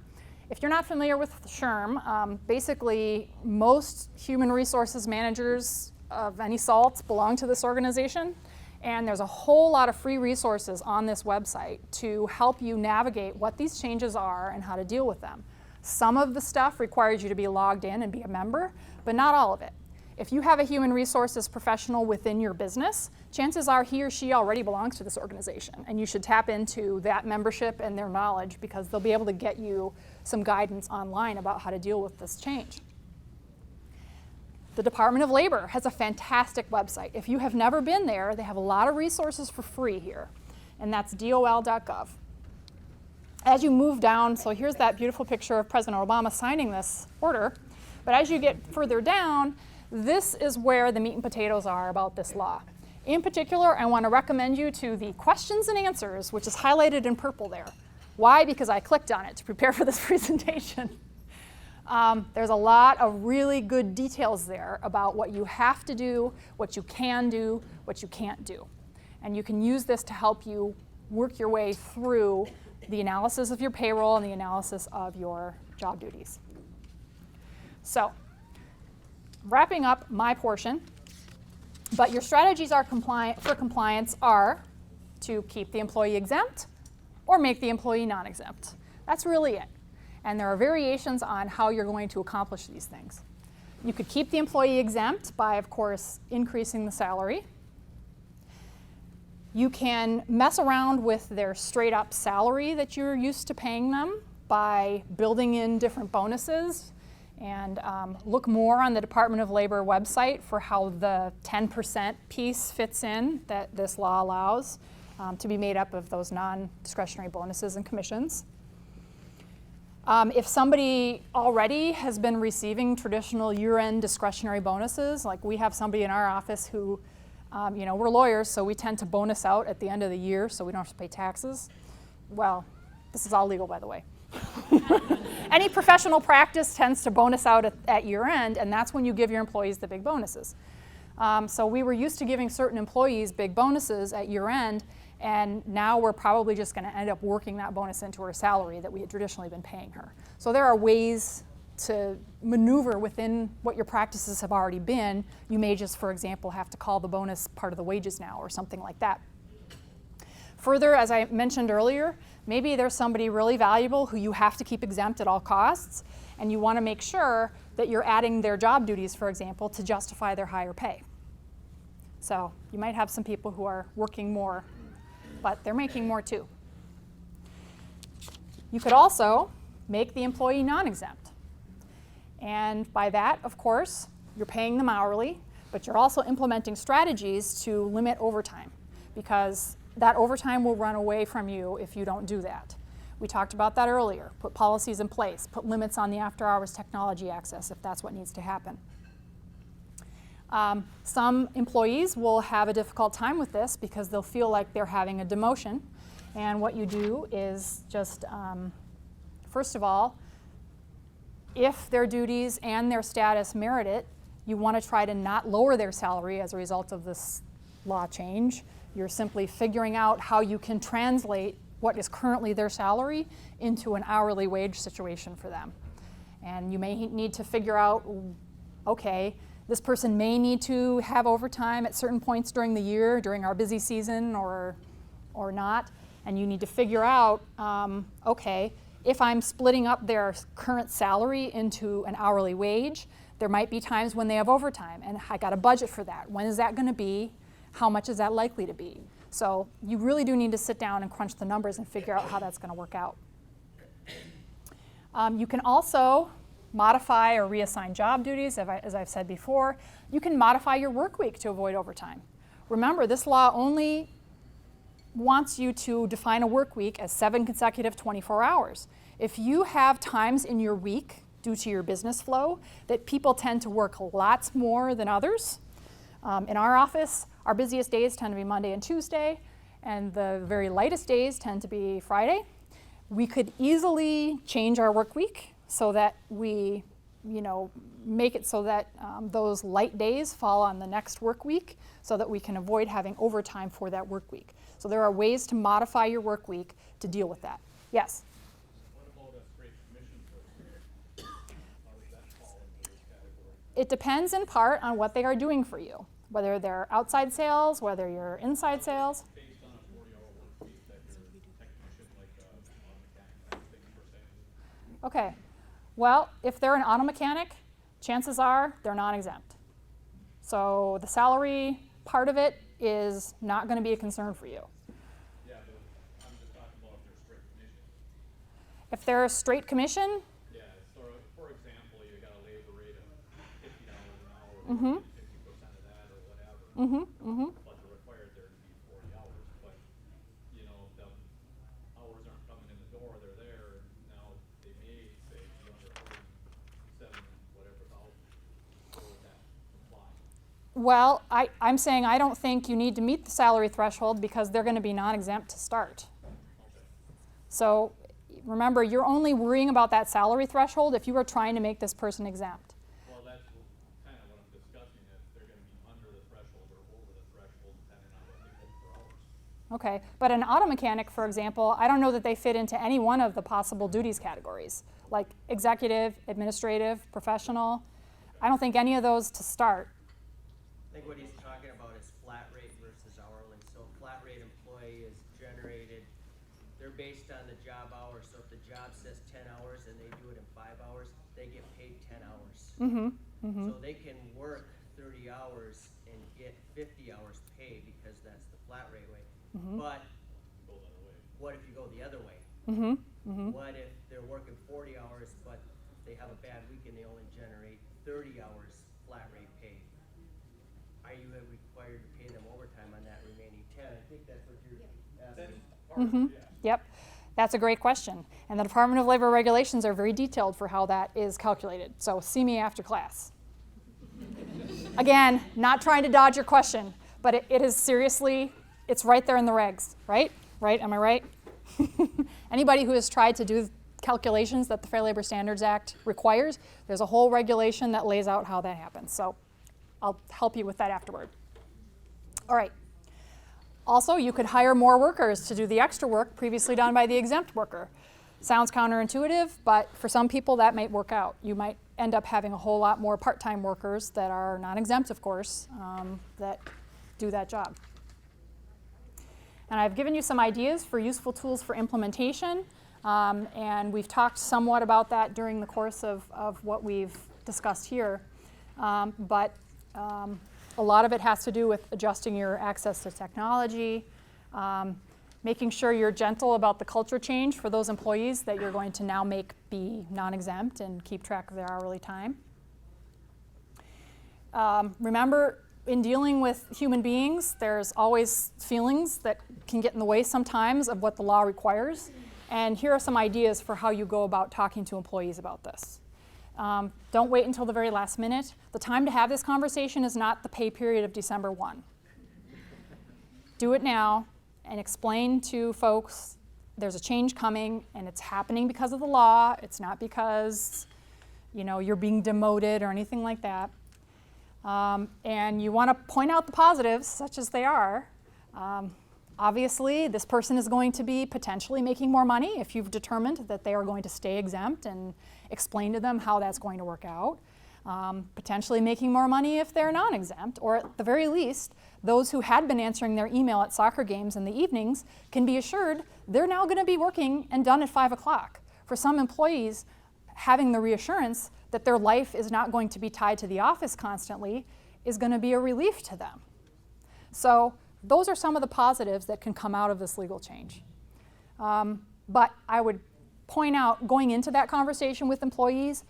S1: If you're not familiar with SHRM, basically most human resources managers of any salt belong to this organization. And there's a whole lot of free resources on this website to help you navigate what these changes are and how to deal with them. Some of the stuff requires you to be logged in and be a member, but not all of it. If you have a human resources professional within your business, chances are he or she already belongs to this organization, and you should tap into that membership and their knowledge because they'll be able to get you some guidance online about how to deal with this change. The Department of Labor has a fantastic website. If you have never been there, they have a lot of resources for free here, and that's dol.gov. As you move down, so here's that beautiful picture of President Obama signing this order, but as you get further down, this is where the meat and potatoes are about this law. In particular, I want to recommend you to the questions and answers, which is highlighted in purple there. Why? Because I clicked on it to prepare for this presentation. There's a lot of really good details there about what you have to do, what you can do, what you can't do. And you can use this to help you work your way through the analysis of your payroll and the analysis of your job duties. So, wrapping up my portion, but your strategies are for compliance are to keep the employee exempt or make the employee non-exempt. That's really it. And there are variations on how you're going to accomplish these things. You could keep the employee exempt by, of course, increasing the salary. You can mess around with their straight-up salary that you're used to paying them by building in different bonuses, and look more on the Department of Labor website for how the 10% piece fits in that this law allows to be made up of those non-discretionary bonuses and commissions. If somebody already has been receiving traditional year-end discretionary bonuses, like we have somebody in our office who, we're lawyers, so we tend to bonus out at the end of the year so we don't have to pay taxes. Well, this is all legal, by the way. Any professional practice tends to bonus out at year end, and that's when you give your employees the big bonuses. So we were used to giving certain employees big bonuses at year end, and now we're probably just going to end up working that bonus into her salary that we had traditionally been paying her. So there are ways to maneuver within what your practices have already been. You may just, for example, have to call the bonus part of the wages now or something like that. Further, as I mentioned earlier, maybe there's somebody really valuable who you have to keep exempt at all costs, and you want to make sure that you're adding their job duties, for example, to justify their higher pay. So you might have some people who are working more, but they're making more too. You could also make the employee non-exempt. And by that, of course, you're paying them hourly, but you're also implementing strategies to limit overtime, because that overtime will run away from you if you don't do that. We talked about that earlier. Put policies in place, put limits on the after-hours technology access if that's what needs to happen. Some employees will have a difficult time with this because they'll feel like they're having a demotion. And what you do is just, first of all, if their duties and their status merit it, you want to try to not lower their salary as a result of this law change. You're simply figuring out how you can translate what is currently their salary into an hourly wage situation for them. And you may need to figure out, okay, this person may need to have overtime at certain points during the year, during our busy season or not. And you need to figure out, okay, if I'm splitting up their current salary into an hourly wage, there might be times when they have overtime, and I got a budget for that. When is that going to be? How much is that likely to be? So you really do need to sit down and crunch the numbers and figure out how that's going to work out. You can also modify or reassign job duties, as I've said before. You can modify your work week to avoid overtime. Remember, this law only wants you to define a work week as 7 consecutive 24 hours. If you have times in your week, due to your business flow, that people tend to work lots more than others. In our office, our busiest days tend to be Monday and Tuesday, and the very lightest days tend to be Friday. We could easily change our work week so that we, make it so that those light days fall on the next work week so that we can avoid having overtime for that work week. So there are ways to modify your work week to deal with that. Yes? It depends in part on what they are doing for you, whether they're outside sales, whether you're inside sales.
S3: Based on a 40-hour work week that you're a technician, like a mechanic, things per se.
S1: Okay, well, if they're an auto mechanic, chances are they're non-exempt. So the salary part of it is not going to be a concern for you.
S3: Yeah, but I'm just talking about if they're straight commission.
S1: If they're a straight commission,
S3: Yeah, so for example, you got a labor rate of $50 an hour,
S1: Mhm.
S3: 50% of that or whatever. But they're required there to be 40 hours. But the hours aren't coming in the door; they're there. And now they may say you're under 47 whatever thousand. So would that apply?
S1: well, I'm saying I don't think you need to meet the salary threshold because they're going to be non-exempt to start.
S3: Okay.
S1: So remember, you're only worrying about that salary threshold if you are trying to make this person exempt.
S3: Well, that's kind of what I'm discussing. If they're going to be under the threshold or over the threshold, depending on what they get per hours.
S1: Okay, but an auto mechanic, for example, I don't know that they fit into any one of the possible duties categories, like executive, administrative, professional. I don't think any of those to start.
S2: I think what he's talking about is flat rate versus hourly. So flat rate employee is generated, they're based on the job hours. So if the job says 10 hours and they do it in 5 hours, they get paid 10 hours. So they can work 30 hours and get 50 hours pay because that's the flat rate way. But
S3: Go the other way.
S2: what if you go the other way? What if they're working 40 hours but they have a bad week and they only generate 30 hours flat rate pay? Are you required to pay them overtime on that remaining 10? I think that's what you're asking.
S1: Yep, that's a great question. And the Department of Labor regulations are very detailed for how that is calculated. So see me after class. Again, not trying to dodge your question, but it is seriously, it's right there in the regs, right? Right, am I right? Anybody who has tried to do calculations that the Fair Labor Standards Act requires, there's a whole regulation that lays out how that happens. So I'll help you with that afterward. All right. Also, you could hire more workers to do the extra work previously done by the exempt worker. Sounds counterintuitive, but for some people that might work out. You might end up having a whole lot more part-time workers that are non-exempt, of course, that do that job. And I've given you some ideas for useful tools for implementation, and we've talked somewhat about that during the course of what we've discussed here. But a lot of it has to do with adjusting your access to technology, making sure you're gentle about the culture change for those employees that you're going to now make be non-exempt and keep track of their hourly time. Remember, in dealing with human beings, there's always feelings that can get in the way sometimes of what the law requires. And here are some ideas for how you go about talking to employees about this. Don't wait until the very last minute. The time to have this conversation is not the pay period of December 1. Do it now and explain to folks there's a change coming and it's happening because of the law. It's not because you're being demoted or anything like that. And you want to point out the positives, such as they are. Obviously, this person is going to be potentially making more money if you've determined that they are going to stay exempt, and explain to them how that's going to work out. Potentially making more money if they're non-exempt, or at the very least, those who had been answering their email at soccer games in the evenings can be assured they're now going to be working and done at 5 o'clock. For some employees, having the reassurance that their life is not going to be tied to the office constantly is going to be a relief to them. So those are some of the positives that can come out of this legal change. But I would point out, going into that conversation with employees,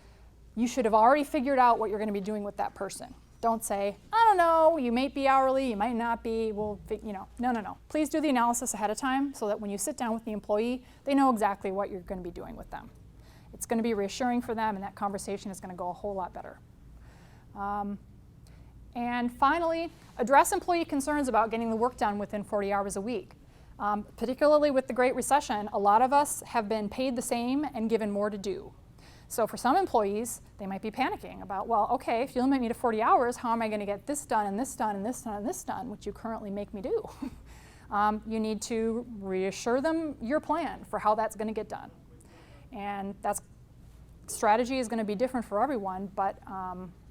S1: you should have already figured out what you're going to be doing with that person. Don't say, I don't know, you may be hourly, you might not be, no. Please do the analysis ahead of time so that when you sit down with the employee, they know exactly what you're going to be doing with them. It's going to be reassuring for them, and that conversation is going to go a whole lot better. And finally, address employee concerns about getting the work done within 40 hours a week. Particularly with the Great Recession, a lot of us have been paid the same and given more to do. So for some employees, they might be panicking about, well, okay, if you limit me to 40 hours, how am I going to get this done and this done and this done and this done, which you currently make me do? You need to reassure them your plan for how that's going to get done. And that strategy is going to be different for everyone, but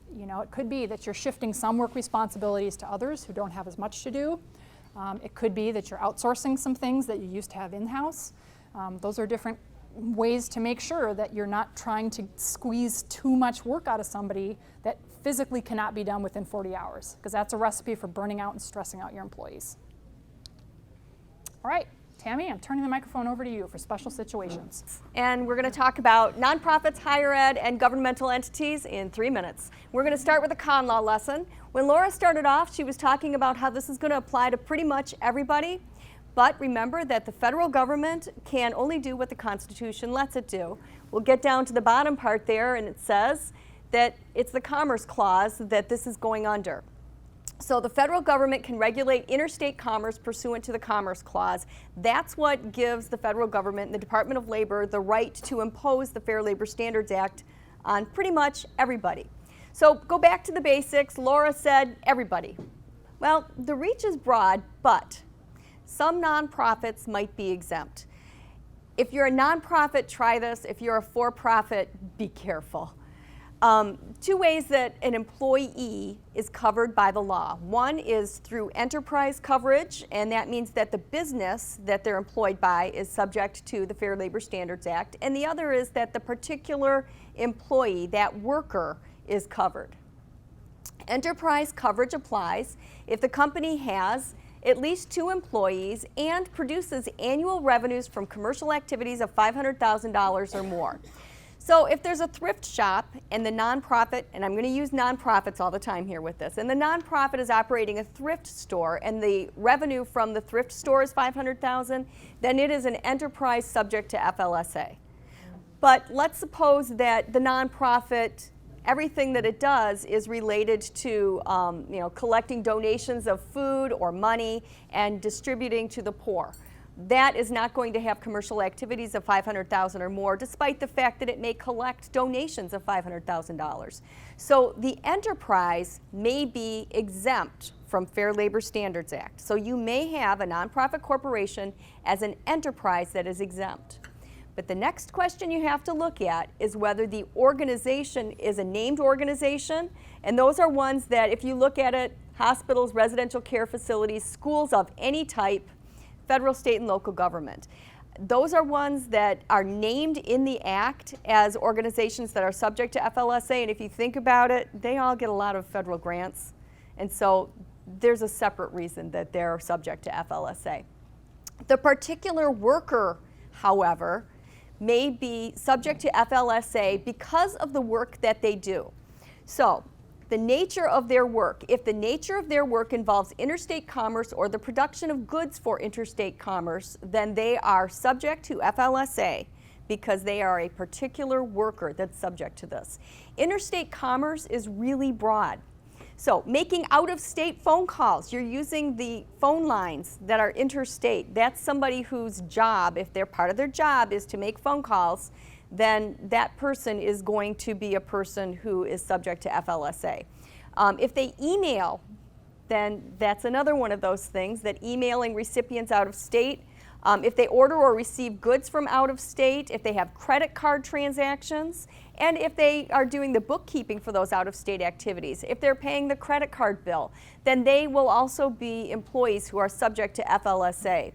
S1: it could be that you're shifting some work responsibilities to others who don't have as much to do. It could be that you're outsourcing some things that you used to have in-house. Those are different ways to make sure that you're not trying to squeeze too much work out of somebody that physically cannot be done within 40 hours, because that's a recipe for burning out and stressing out your employees. All right, Tami, I'm turning the microphone over to you for special situations.
S4: And we're going to talk about nonprofits, higher ed, and governmental entities in 3 minutes. We're going to start with a con law lesson. When Laura started off, she was talking about how this is going to apply to pretty much everybody. But remember that the federal government can only do what the Constitution lets it do. We'll get down to the bottom part there, and it says that it's the Commerce Clause that this is going under. So the federal government can regulate interstate commerce pursuant to the Commerce Clause. That's what gives the federal government and the Department of Labor the right to impose the Fair Labor Standards Act on pretty much everybody. So go back to the basics. Laura said everybody. Well, the reach is broad, but some nonprofits might be exempt. If you're a nonprofit, try this. If you're a for-profit, be careful. 2 ways that an employee is covered by the law. One is through enterprise coverage, and that means that the business that they're employed by is subject to the Fair Labor Standards Act. And the other is that the particular employee, that worker, is covered. Enterprise coverage applies if the company has at least 2 employees and produces annual revenues from commercial activities of $500,000 or more. So if there's a thrift shop and the nonprofit, and I'm going to use nonprofits all the time here with this, and the nonprofit is operating a thrift store and the revenue from the thrift store is $500,000, then it is an enterprise subject to FLSA. But let's suppose that the nonprofit, everything that it does is related to collecting donations of food or money and distributing to the poor. That is not going to have commercial activities of $500,000 or more, despite the fact that it may collect donations of $500,000. So the enterprise may be exempt from Fair Labor Standards Act. So you may have a nonprofit corporation as an enterprise that is exempt. But the next question you have to look at is whether the organization is a named organization, and those are ones that, if you look at it, hospitals, residential care facilities, schools of any type, federal, state, and local government. Those are ones that are named in the Act as organizations that are subject to FLSA, and if you think about it, they all get a lot of federal grants, and so there's a separate reason that they're subject to FLSA. The particular worker, however, may be subject to FLSA because of the work that they do. So, the nature of their work. If the nature of their work involves interstate commerce or the production of goods for interstate commerce, then they are subject to FLSA because they are a particular worker that's subject to this. Interstate commerce is really broad. So making out-of-state phone calls, you're using the phone lines that are interstate. That's somebody whose job, if they're part of their job, is to make phone calls, then that person is going to be a person who is subject to FLSA. If they email, then that's another one of those things, that emailing recipients out of state. If they order or receive goods from out of state, if they have credit card transactions, and if they are doing the bookkeeping for those out of state activities. If they're paying the credit card bill, then they will also be employees who are subject to FLSA.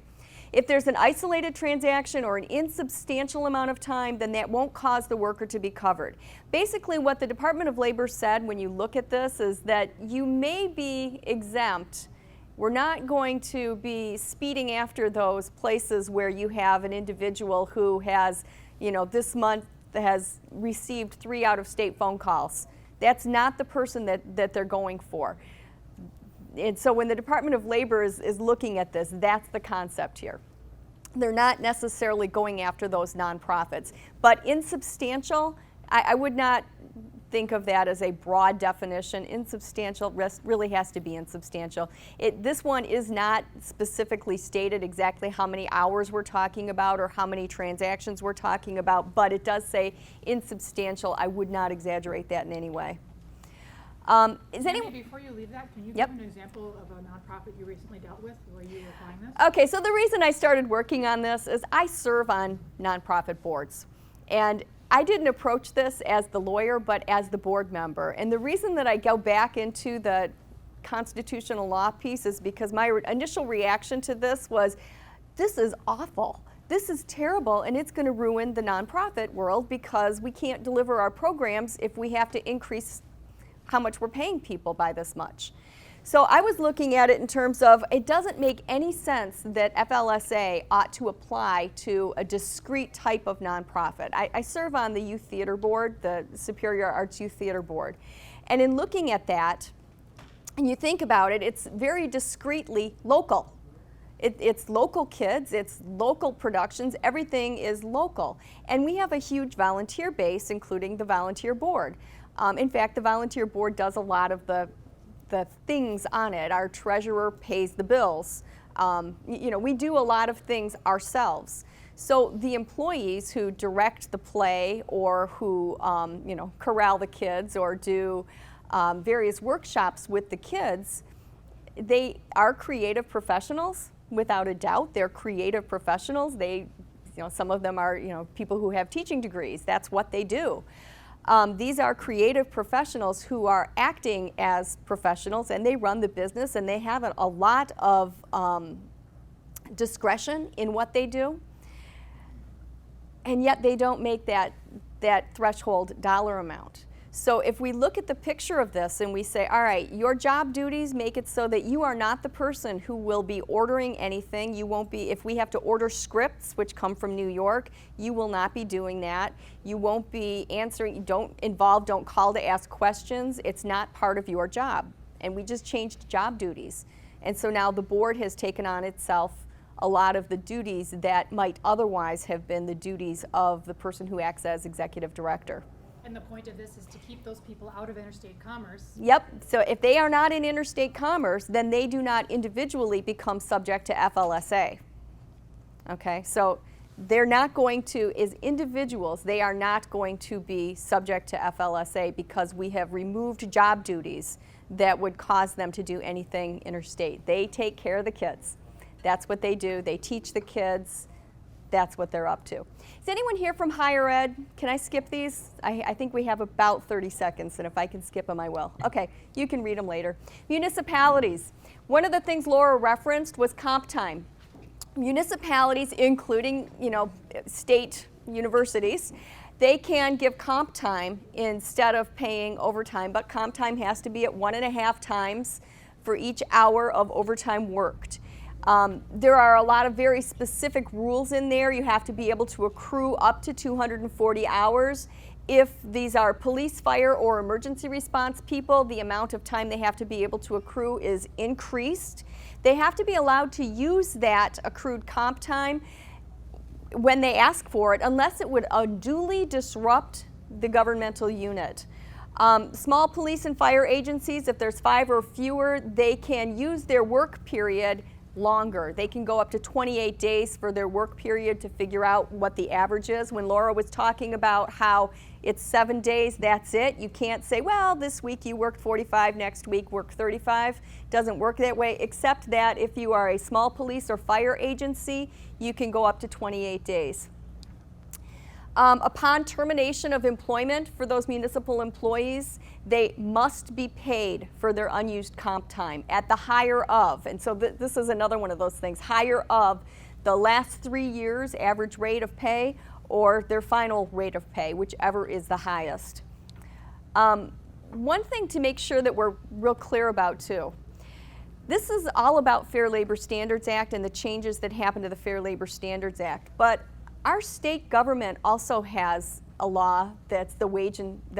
S4: If there's an isolated transaction or an insubstantial amount of time, then that won't cause the worker to be covered. Basically, what the Department of Labor said when you look at this is that you may be exempt. We're not going to be speeding after those places where you have an individual who has, this month has received 3 out-of-state phone calls. That's not the person that they're going for. And so when the Department of Labor is looking at this, that's the concept here. They're not necessarily going after those nonprofits. But insubstantial, I would not think of that as a broad definition. Insubstantial really has to be insubstantial. This one is not specifically stated exactly how many hours we're talking about or how many transactions we're talking about, but it does say insubstantial. I would not exaggerate that in any way.
S5: Before you leave that, can you
S4: Yep.
S5: give an example of a nonprofit you recently dealt with where you were applying this?
S4: Okay, so the reason I started working on this is I serve on nonprofit boards. And I didn't approach this as the lawyer, but as the board member. And the reason that I go back into the constitutional law piece is because my initial reaction to this was, this is awful. This is terrible, and it's going to ruin the nonprofit world because we can't deliver our programs if we have to increase how much we're paying people by this much. So I was looking at it in terms of, it doesn't make any sense that FLSA ought to apply to a discrete type of nonprofit. I serve on the Youth Theater Board, the Superior Arts Youth Theater Board. And in looking at that, and you think about it, it's very discreetly local. It's local kids, it's local productions, everything is local. And we have a huge volunteer base, including the volunteer board. In fact, the volunteer board does a lot of the things on it. Our treasurer pays the bills. We do a lot of things ourselves. So the employees who direct the play or who corral the kids or do various workshops with the kids, they are creative professionals, without a doubt. They're creative professionals. Some of them are people who have teaching degrees. That's what they do. These are creative professionals who are acting as professionals, and they run the business, and they have a lot of discretion in what they do, and yet they don't make that threshold dollar amount. So if we look at the picture of this and we say, all right, your job duties make it so that you are not the person who will be ordering anything. You won't be, if we have to order scripts, which come from New York, you will not be doing that. You won't be answering, don't call to ask questions. It's not part of your job. And we just changed job duties. And so now the board has taken on itself a lot of the duties that might otherwise have been the duties of the person who acts as executive director.
S5: And the point of this is to keep those people out of interstate commerce.
S4: Yep, so if they are not in interstate commerce, then they do not individually become subject to FLSA. Okay, so they're not going to, as individuals, they are not going to be subject to FLSA because we have removed job duties that would cause them to do anything interstate. They take care of the kids. That's what they do. They teach the kids. That's what they're up to. Is anyone here from higher ed? Can I skip these? I think we have about 30 seconds, and if I can skip them, I will. Okay, you can read them later. Municipalities. One of the things Laura referenced was comp time. Municipalities, including state universities, they can give comp time instead of paying overtime, but comp time has to be at 1.5 times for each hour of overtime worked. There are a lot of very specific rules in there. You have to be able to accrue up to 240 hours. If these are police, fire, or emergency response people, the amount of time they have to be able to accrue is increased. They have to be allowed to use that accrued comp time when they ask for it, unless it would unduly disrupt the governmental unit. Small police and fire agencies, if there's 5 or fewer, they can use their work period longer. They can go up to 28 days for their work period to figure out what the average is. When Laura was talking about how it's 7 days, that's it. You can't say, well, this week you worked 45, next week work 35. Doesn't work that way, except that if you are a small police or fire agency, you can go up to 28 days. Upon termination of employment for those municipal employees, they must be paid for their unused comp time at the higher of, and so this is another one of those things, higher of the last 3 years average rate of pay or their final rate of pay, whichever is the highest. One thing to make sure that we're real clear about too, this is all about Fair Labor Standards Act and the changes that happened to the Fair Labor Standards Act, but our state government also has a law that's the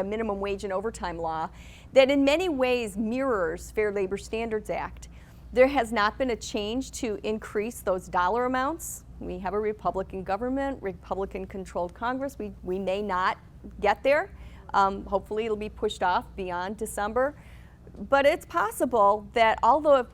S4: minimum wage and overtime law that in many ways mirrors Fair Labor Standards Act. There has not been a change to increase those dollar amounts. We have a Republican government, Republican-controlled Congress. We may not get there. Hopefully it'll be pushed off beyond December. But it's possible that all the,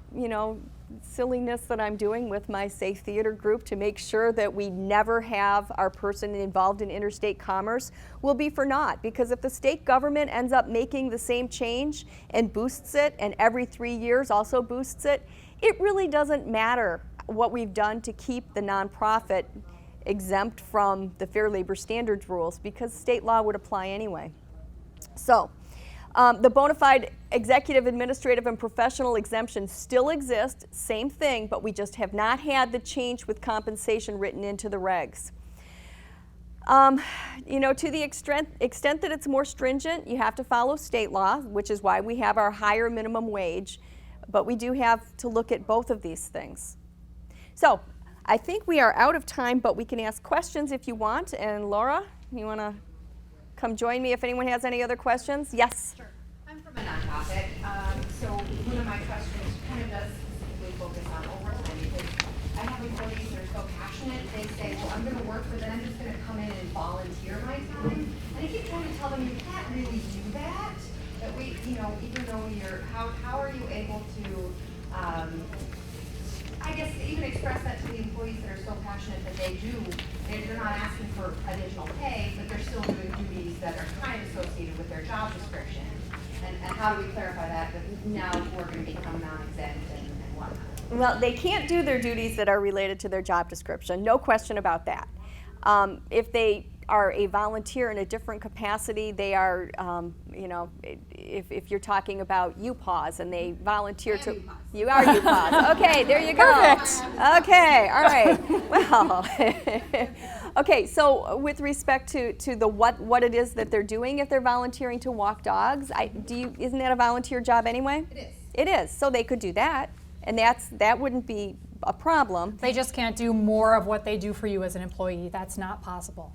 S4: silliness that I'm doing with my Say Theater group to make sure that we never have our person involved in interstate commerce will be for naught, because if the state government ends up making the same change and boosts it and every 3 years also boosts it, it really doesn't matter what we've done to keep the nonprofit exempt from the Fair Labor Standards rules, because state law would apply anyway. So the bona fide executive, administrative, and professional exemptions still exist, same thing, but we just have not had the change with compensation written into the regs. To the extent that it's more stringent, you have to follow state law, which is why we have our higher minimum wage, but we do have to look at both of these things. So I think we are out of time, but we can ask questions if you want, and Laura, you want to come join me if anyone has any other questions? Yes?
S6: Sure. I'm from a nonprofit, so one of my questions kind of does specifically focus on overtime, because I have employees that are so passionate, they say, well, I'm going to work, but then I'm just going to come in and volunteer my time. And I keep trying to tell them, you can't really do that. That we, even though how are you able to, I guess, even express that to the employees that are so passionate that they're not asking for additional pay, but they're still doing duties that are kind of associated with their job description. And how do we clarify that now we're going to become non-exempt and whatnot?
S4: Well, they can't do their duties that are related to their job description, no question about that. If they are a volunteer in a different capacity, they are, if you're talking about UPAWS and they volunteer to, you are UPAWS. Okay, there you go.
S1: Perfect.
S4: Okay, all right. Well, okay. So with respect to the what it is that they're doing, if they're volunteering to walk dogs, isn't that a volunteer job anyway?
S6: It is.
S4: It is. So they could do that, and that wouldn't be a problem.
S1: They just can't do more of what they do for you as an employee. That's not possible.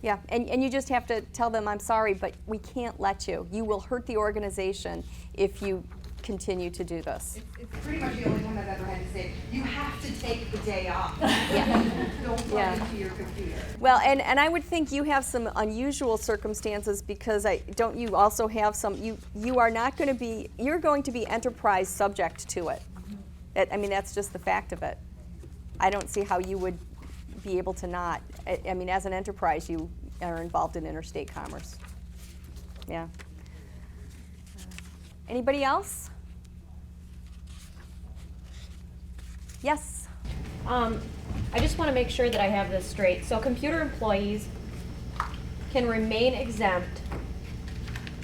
S4: Yeah, and you just have to tell them, I'm sorry, but we can't let you. You will hurt the organization if you continue to do this.
S6: It's pretty much the only time I've ever had to say, you have to take the day off.
S4: Yeah.
S6: Don't plug into your computer.
S4: Well, and I would think you have some unusual circumstances, because don't you also have some, you are not going to be, you're going to be enterprise subject to it. That's just the fact of it. I don't see how you would be able to not. As an enterprise, you are involved in interstate commerce. Yeah. Anybody else? Yes.
S7: I just want to make sure that I have this straight. So computer employees can remain exempt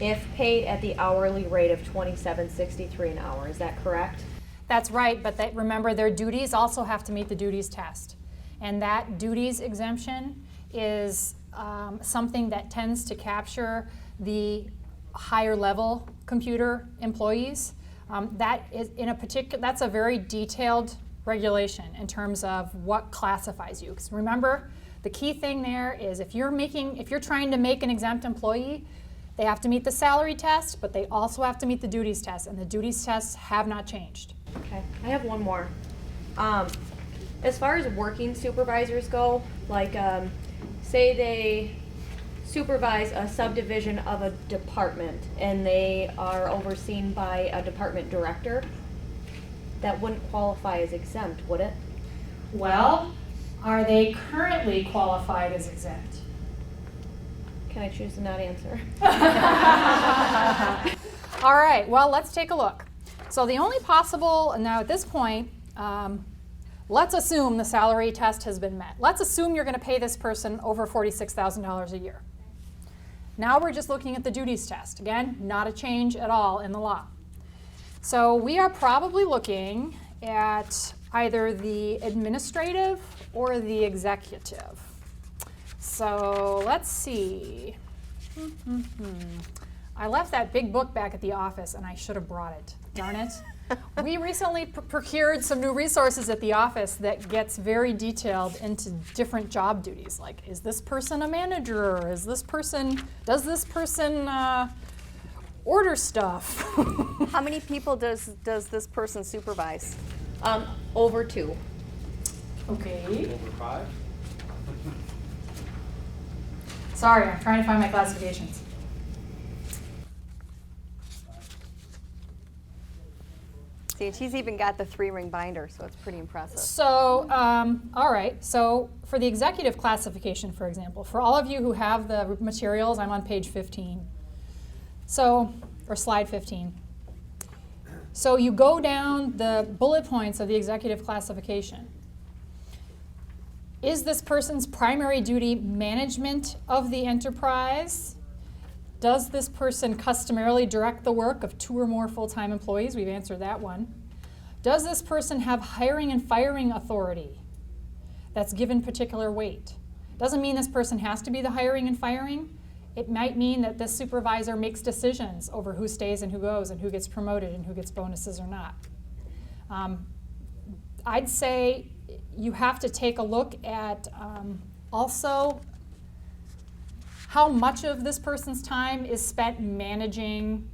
S7: if paid at the hourly rate of $27.63 an hour. Is that correct?
S1: That's right, but remember, their duties also have to meet the duties test. And that duties exemption is something that tends to capture the higher level computer employees. That is that's a very detailed regulation in terms of what classifies you. Because remember, the key thing there is if you're trying to make an exempt employee, they have to meet the salary test, but they also have to meet the duties test, and the duties tests have not changed.
S7: Okay, I have one more. As far as working supervisors go, like, say they supervise a subdivision of a department and they are overseen by a department director, that wouldn't qualify as exempt, would it?
S1: Well, are they currently qualified as exempt?
S7: Can I choose to not answer?
S1: All right, well, let's take a look. So the only possible, now at this point, let's assume the salary test has been met. Let's assume you're going to pay this person over $46,000 a year. Now we're just looking at the duties test. Again, not a change at all in the law. So we are probably looking at either the administrative or the executive. So let's see. I left that big book back at the office and I should have brought it. Darn it. We recently procured some new resources at the office that gets very detailed into different job duties. Like, is this person a manager? Is this person, does this person order stuff?
S4: How many people does this person supervise?
S7: Over 2.
S1: Okay.
S3: Over 5?
S1: Sorry, I'm trying to find my classifications.
S4: See, and she's even got the 3-ring binder, so it's pretty impressive.
S1: So, all right, so for the executive classification, for example, for all of you who have the materials, I'm on page 15. So, or slide 15. So you go down the bullet points of the executive classification. Is this person's primary duty management of the enterprise? Does this person customarily direct the work of 2 or more full-time employees? We've answered that one. Does this person have hiring and firing authority that's given particular weight? Doesn't mean this person has to be the hiring and firing. It might mean that this supervisor makes decisions over who stays and who goes and who gets promoted and who gets bonuses or not. I'd say you have to take a look at also how much of this person's time is spent managing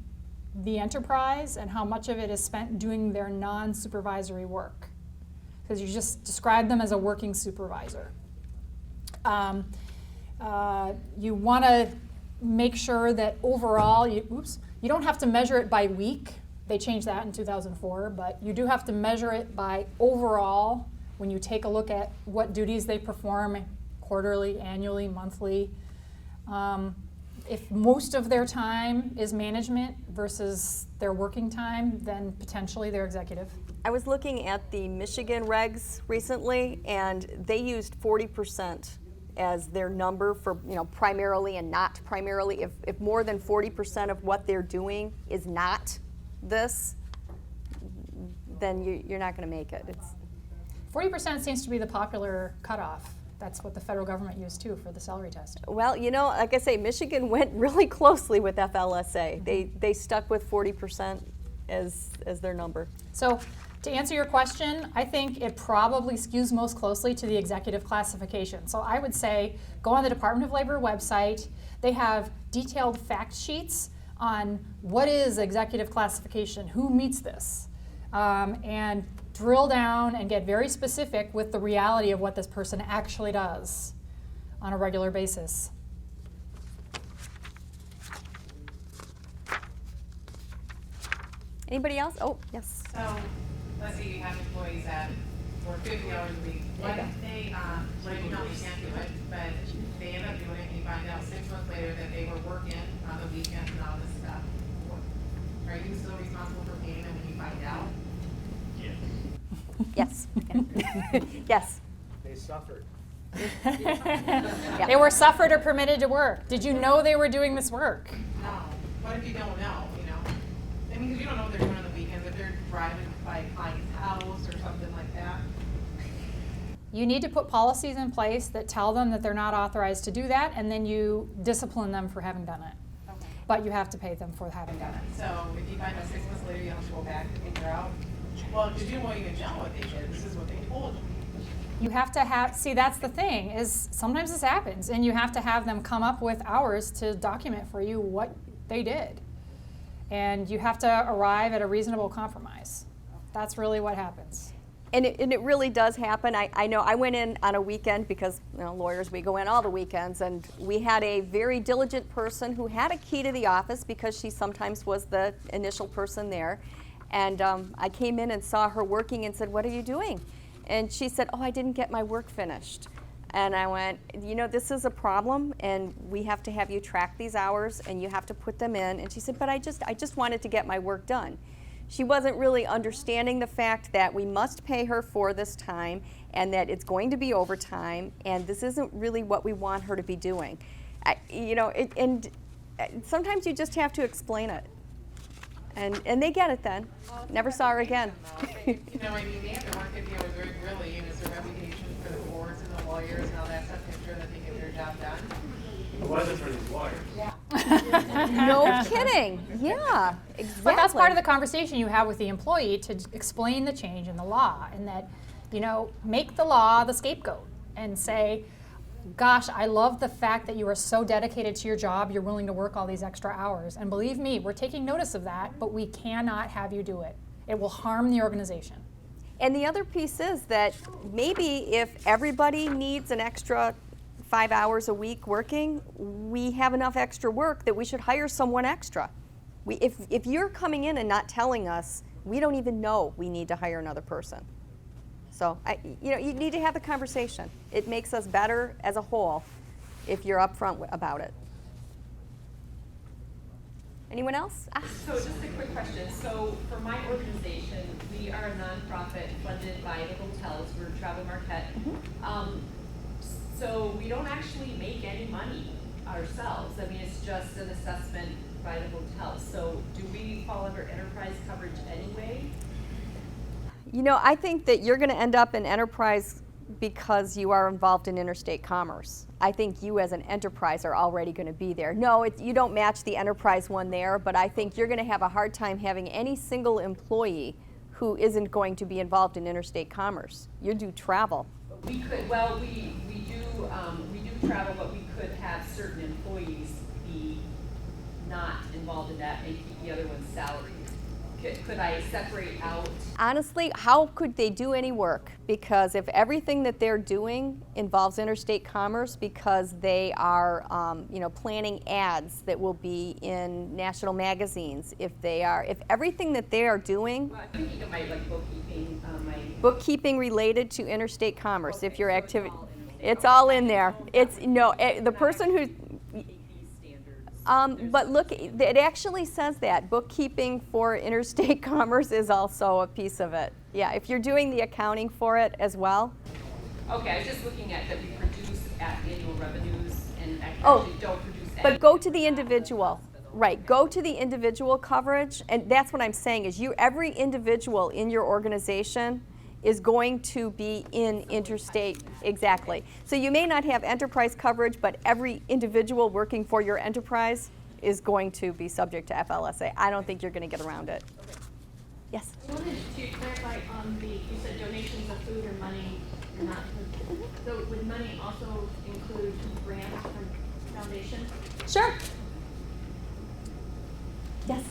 S1: the enterprise and how much of it is spent doing their non-supervisory work. Because you just describe them as a working supervisor. You want to make sure that overall, you don't have to measure it by week. They changed that in 2004, but you do have to measure it by overall when you take a look at what duties they perform quarterly, annually, monthly. If most of their time is management versus their working time, then potentially they're executive.
S4: I was looking at the Michigan regs recently, and they used 40% as their number for, primarily and not primarily. If more than 40% of what they're doing is not this, then you're not going to make it.
S1: 40% seems to be the popular cutoff. That's what the federal government used too for the salary test.
S4: Well, like I say, Michigan went really closely with FLSA. They stuck with 40% as their number.
S1: So to answer your question, I think it probably skews most closely to the executive classification. So I would say go on the Department of Labor website. They have detailed fact sheets on what is executive classification, who meets this, and drill down and get very specific with the reality of what this person actually does on a regular basis.
S4: Anybody else? Oh, yes.
S8: So, let's say you have employees that work 50 hours a week. What if they, you know they can't do it, but they end up doing it and you find out 6 months later that they were working on the weekends and all this stuff? Are you still responsible for paying them when you find out?
S4: Yes. Yes.
S2: They suffered.
S1: They were suffered or permitted to work. Did you know they were doing this work?
S8: No. What if you don't know, I mean, because you don't know what they're doing on the weekends, if they're driving by a client's house or something like that.
S1: You need to put policies in place that tell them that they're not authorized to do that, and then you discipline them for having done it.
S8: Okay.
S1: But you have to pay them for having done it.
S8: So if you find out 6 months later, you have to go back and figure out, well, because you won't even know what they did. This is what they told you.
S1: You have to see, that's the thing, is sometimes this happens, and you have to have them come up with hours to document for you what they did. And you have to arrive at a reasonable compromise. That's really what happens.
S4: And it really does happen. I know I went in on a weekend because, you know, lawyers, we go in all the weekends, and we had a very diligent person who had a key to the office because she sometimes was the initial person there. And I came in and saw her working and said, "What are you doing?" And she said, "Oh, I didn't get my work finished." And I went, "You know, this is a problem, and we have to have you track these hours, and you have to put them in." And she said, "But I just wanted to get my work done." She wasn't really understanding the fact that we must pay her for this time and that it's going to be overtime, and this isn't really what we want her to be doing. And sometimes you just have to explain it. And they get it then. Never saw her again.
S8: You know, I mean, they have to work 50 hours a week, really, and it's a reputation for the boards and the lawyers and all that stuff to ensure that they get their job done.
S3: It wasn't for these lawyers.
S4: No kidding. Yeah, exactly.
S1: But that's part of the conversation you have with the employee to explain the change in the law, and that, you know, make the law the scapegoat and say, "Gosh, I love the fact that you are so dedicated to your job, you're willing to work all these extra hours. And believe me, we're taking notice of that, but we cannot have you do it. It will harm the organization."
S4: And the other piece is that maybe if everybody needs an extra 5 hours a week working, we have enough extra work that we should hire someone extra. If you're coming in and not telling us, we don't even know we need to hire another person. So, you need to have the conversation. It makes us better as a whole if you're upfront about it. Anyone else?
S9: So just a quick question. So for my organization, we are a nonprofit funded by the hotels. We're Travel Marquette. So we don't actually make any money ourselves. I mean, it's just an assessment by the hotels. So do we fall under enterprise coverage anyway?
S4: You know, I think that you're going to end up in enterprise because you are involved in interstate commerce. I think you as an enterprise are already going to be there. No, you don't match the enterprise one there, but I think you're going to have a hard time having any single employee who isn't going to be involved in interstate commerce. You do travel.
S9: We could, well, we do travel, but we could have certain employees be not involved in that and keep the other ones salaried. Could I separate out?
S4: Honestly, how could they do any work? Because if everything that they're doing involves interstate commerce, because they are, planning ads that will be in national magazines, if everything that they are doing,
S9: Well, I'm thinking of my bookkeeping,
S4: bookkeeping related to interstate commerce, if your activity, it's all in there. The person who. But look, it actually says that bookkeeping for interstate commerce is also a piece of it. Yeah, if you're doing the accounting for it as well.
S9: Okay, I was just looking at that we produce at annual revenues and
S4: Oh,
S9: actually don't produce any.
S4: But go to the individual. Right, go to the individual coverage, and that's what I'm saying is every individual in your organization is going to be in interstate, exactly. So you may not have enterprise coverage, but every individual working for your enterprise is going to be subject to FLSA. I don't think you're going to get around it. Yes?
S5: I wanted to clarify on you said donations of food or money, not food. So would money also include grants from foundation?
S4: Sure. Yes?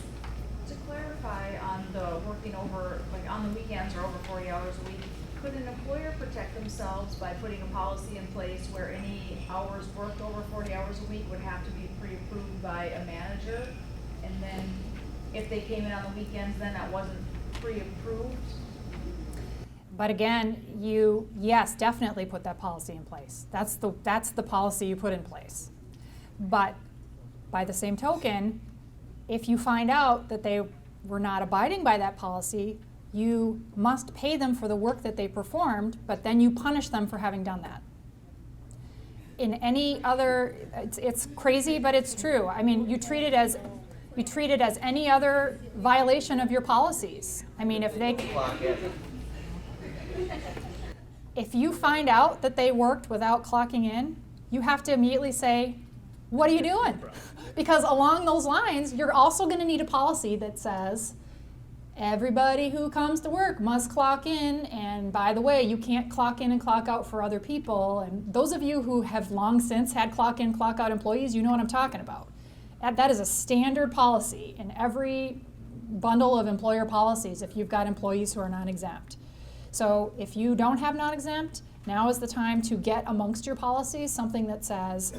S10: To clarify on the working over, like on the weekends or over 40 hours a week, could an employer protect themselves by putting a policy in place where any hours worked over 40 hours a week would have to be pre-approved by a manager? And then if they came in on the weekends, then that wasn't pre-approved?
S1: But again, yes, definitely put that policy in place. That's the policy you put in place. But by the same token, if you find out that they were not abiding by that policy, you must pay them for the work that they performed, but then you punish them for having done that. In any other, it's crazy, but it's true. I mean, you treat it as any other violation of your policies. I mean, if you find out that they worked without clocking in, you have to immediately say, "What are you doing?" Because along those lines, you're also going to need a policy that says, everybody who comes to work must clock in, and by the way, you can't clock in and clock out for other people. And those of you who have long since had clock in, clock out employees, you know what I'm talking about. That is a standard policy in every bundle of employer policies if you've got employees who are non-exempt. So if you don't have non-exempt, now is the time to get amongst your policies something that says,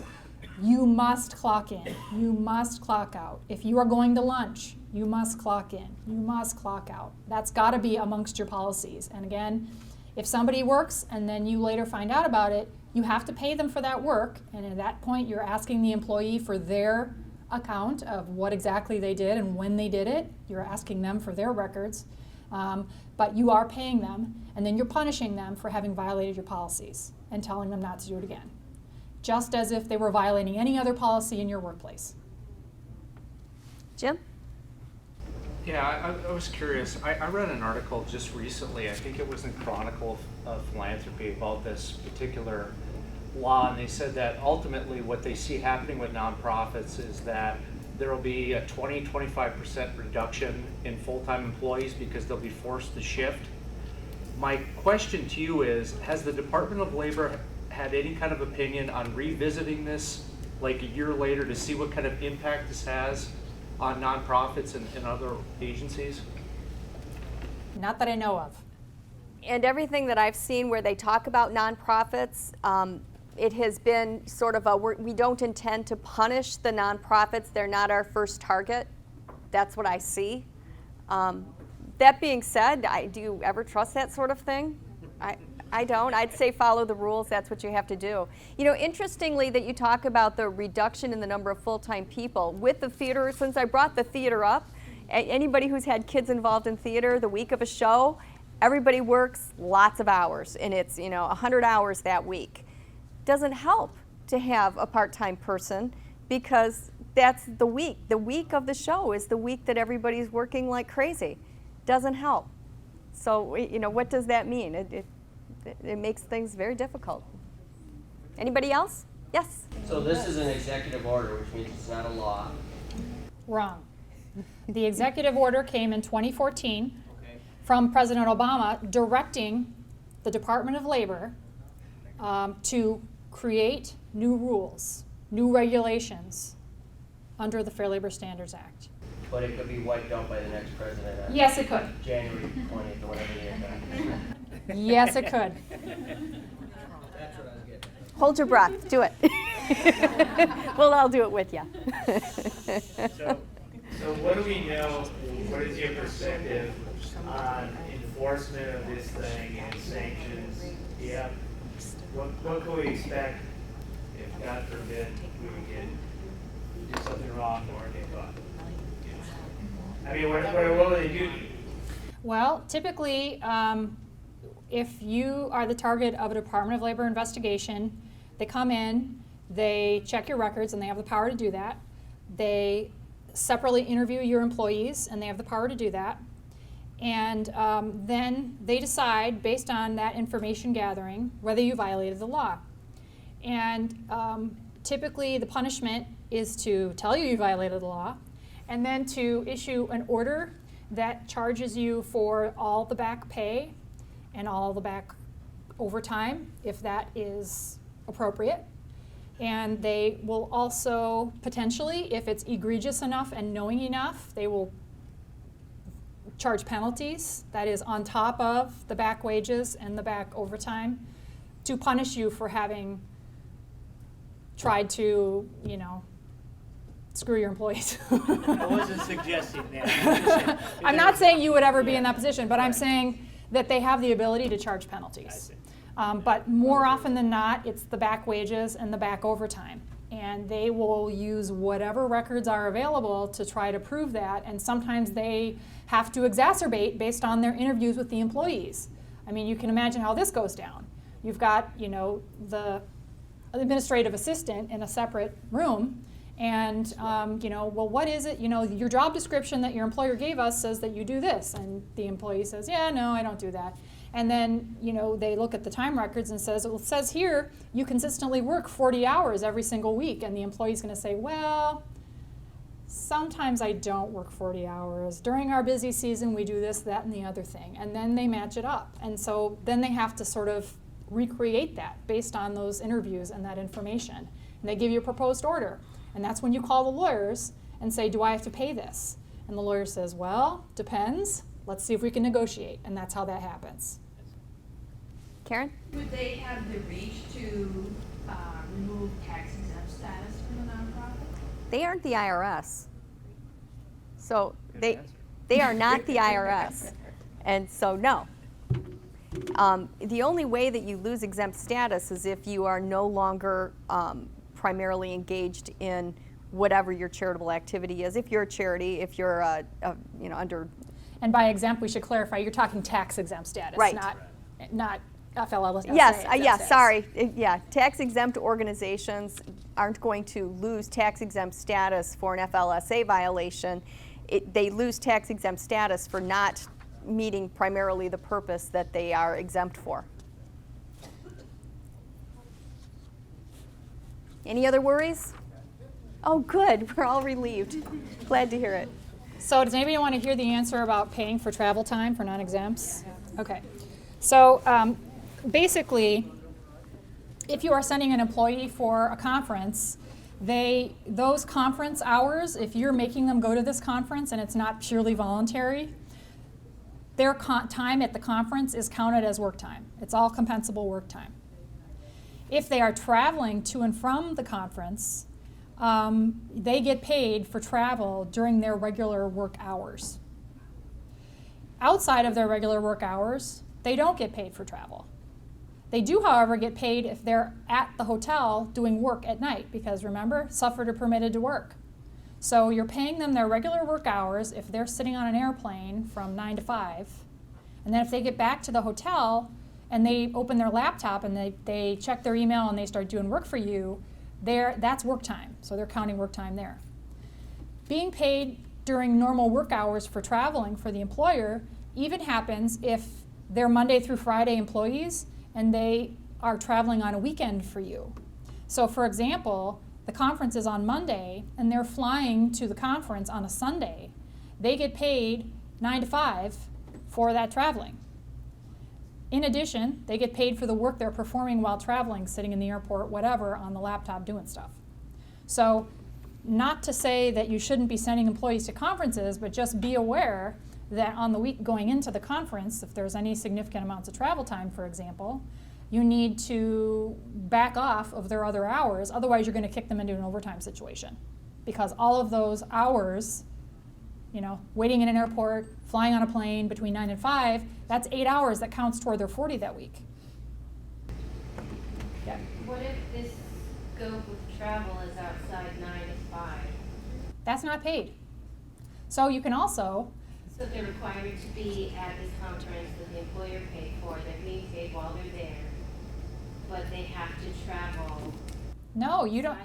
S1: you must clock in, you must clock out. If you are going to lunch, you must clock in, you must clock out. That's got to be amongst your policies. And again, if somebody works and then you later find out about it, you have to pay them for that work. And at that point, you're asking the employee for their account of what exactly they did and when they did it. You're asking them for their records. But you are paying them, and then you're punishing them for having violated your policies and telling them not to do it again, just as if they were violating any other policy in your workplace.
S4: Jim?
S11: Yeah, I was curious. I read an article just recently, I think it was in Chronicle of Philanthropy, about this particular law, and they said that ultimately what they see happening with nonprofits is that there will be a 20-25% reduction in full-time employees because they'll be forced to shift. My question to you is, has the Department of Labor had any kind of opinion on revisiting this like a year later to see what kind of impact this has on nonprofits and other agencies?
S1: Not that I know of.
S4: And everything that I've seen where they talk about nonprofits, it has been sort of we don't intend to punish the nonprofits. They're not our first target. That's what I see. That being said, do you ever trust that sort of thing? I don't. I'd say follow the rules. That's what you have to do. You know, interestingly that you talk about the reduction in the number of full-time people. With the theater, since I brought the theater up, anybody who's had kids involved in theater, the week of a show, everybody works lots of hours, and it's, 100 hours that week. Doesn't help to have a part-time person because that's the week. The week of the show is the week that everybody's working like crazy. Doesn't help. So, what does that mean? It makes things very difficult. Anybody else? Yes?
S2: So this is an executive order, which means it's not a law.
S1: Wrong. The executive order came in 2014 from President Obama directing the Department of Labor to create new rules, new regulations under the Fair Labor Standards Act.
S2: But it could be wiped out by the next president on
S1: Yes, it could.
S2: January 20th or whatever the date is.
S1: Yes, it could.
S2: That's what I was getting at.
S4: Hold your breath. Do it. We'll all do it with you.
S12: So what do we know, what is your perspective on enforcement of this thing and sanctions? Yeah. What can we expect if, God forbid, we do something wrong or get caught? I mean, what will they do?
S1: Well, typically, if you are the target of a Department of Labor investigation, they come in, they check your records, and they have the power to do that. They separately interview your employees, and they have the power to do that. And then they decide, based on that information gathering, whether you violated the law. And typically, the punishment is to tell you violated the law, and then to issue an order that charges you for all the back pay and all the back overtime, if that is appropriate. And they will also potentially, if it's egregious enough and knowing enough, they will charge penalties, that is on top of the back wages and the back overtime, to punish you for having tried to, screw your employees.
S12: I wasn't suggesting that.
S1: I'm not saying you would ever be in that position, but I'm saying that they have the ability to charge penalties. But more often than not, it's the back wages and the back overtime. And they will use whatever records are available to try to prove that, and sometimes they have to exacerbate based on their interviews with the employees. I mean, you can imagine how this goes down. You've got, the administrative assistant in a separate room, and well, what is it? Your job description that your employer gave us says that you do this, and the employee says, yeah, no, I don't do that. And then, they look at the time records and says, well, it says here you consistently work 40 hours every single week, and the employee's going to say, well, sometimes I don't work 40 hours. During our busy season, we do this, that, and the other thing, and then they match it up. And so then they have to sort of recreate that based on those interviews and that information. And they give you a proposed order. And that's when you call the lawyers and say, do I have to pay this? And the lawyer says, well, depends. Let's see if we can negotiate. And that's how that happens.
S4: Karen?
S10: Would they have the reach to remove tax exempt status from the nonprofit?
S4: They aren't the IRS. So they are not the IRS. And so no. The only way that you lose exempt status is if you are no longer primarily engaged in whatever your charitable activity is. If you're a charity, if you're under.
S1: And by exempt, we should clarify, you're talking tax exempt status,
S4: Right.
S1: not FLSA.
S4: Yes,
S1: exempt
S4: yes,
S1: status.
S4: sorry. Yeah, tax exempt organizations aren't going to lose tax exempt status for an FLSA violation. They lose tax exempt status for not meeting primarily the purpose that they are exempt for. Any other worries? Oh, good. We're all relieved. Glad to hear it.
S1: So does anybody want to hear the answer about paying for travel time for non-exempts? Okay. So basically, if you are sending an employee for a conference, those conference hours, if you're making them go to this conference and it's not purely voluntary, their time at the conference is counted as work time. It's all compensable work time. If they are traveling to and from the conference, they get paid for travel during their regular work hours. Outside of their regular work hours, they don't get paid for travel. They do, however, get paid if they're at the hotel doing work at night, because remember, suffered or permitted to work. So you're paying them their regular work hours if they're sitting on an airplane from 9 to 5. And then if they get back to the hotel and they open their laptop and they check their email and they start doing work for you, that's work time. So they're counting work time there. Being paid during normal work hours for traveling for the employer even happens if they're Monday through Friday employees and they are traveling on a weekend for you. So for example, the conference is on Monday and they're flying to the conference on a Sunday. They get paid 9 to 5 for that traveling. In addition, they get paid for the work they're performing while traveling, sitting in the airport, whatever, on the laptop doing stuff. So not to say that you shouldn't be sending employees to conferences, but just be aware that on the week going into the conference, if there's any significant amounts of travel time, for example, you need to back off of their other hours, otherwise you're going to kick them into an overtime situation. Because all of those hours, waiting in an airport, flying on a plane between 9 and 5, that's 8 hours that counts toward their 40 that week. Yeah.
S13: What if this scope of travel is outside 9 to 5?
S1: That's not paid. So you can also...
S13: So they're required to be at this conference that the employer paid for, they're being paid while they're there, but they have to travel.
S1: No, you don't.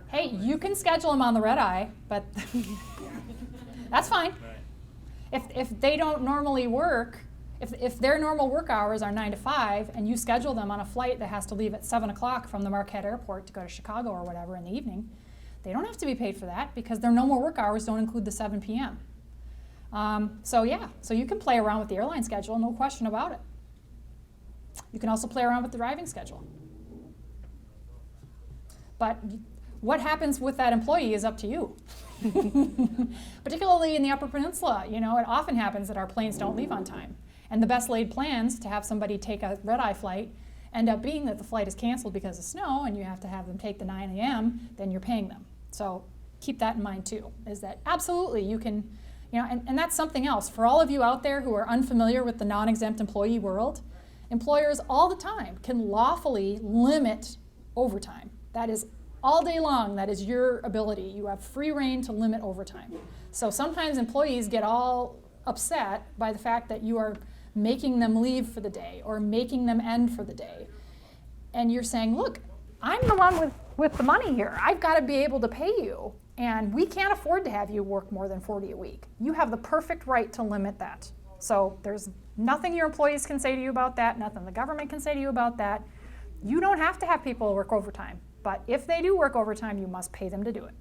S1: Hey, you can schedule them on the red eye, but that's fine. If they don't normally work, if their normal work hours are 9 to 5 and you schedule them on a flight that has to leave at 7 o'clock from the Marquette airport to go to Chicago or whatever in the evening, they don't have to be paid for that because their normal work hours don't include the 7 p.m. So you can play around with the airline schedule, no question about it. You can also play around with the driving schedule. But what happens with that employee is up to you. Particularly in the Upper Peninsula, it often happens that our planes don't leave on time. And the best laid plans to have somebody take a red-eye flight end up being that the flight is canceled because of snow and you have to have them take the 9 a.m., then you're paying them. So keep that in mind too, is that absolutely you can, and that's something else. For all of you out there who are unfamiliar with the non-exempt employee world, employers all the time can lawfully limit overtime. That is all day long, that is your ability. You have free rein to limit overtime. So sometimes employees get all upset by the fact that you are making them leave for the day or making them end for the day. And you're saying, look, I'm the one with the money here. I've got to be able to pay you. And we can't afford to have you work more than 40 a week. You have the perfect right to limit that. So there's nothing your employees can say to you about that, nothing the government can say to you about that. You don't have to have people work overtime. But if they do work overtime, you must pay them to do it.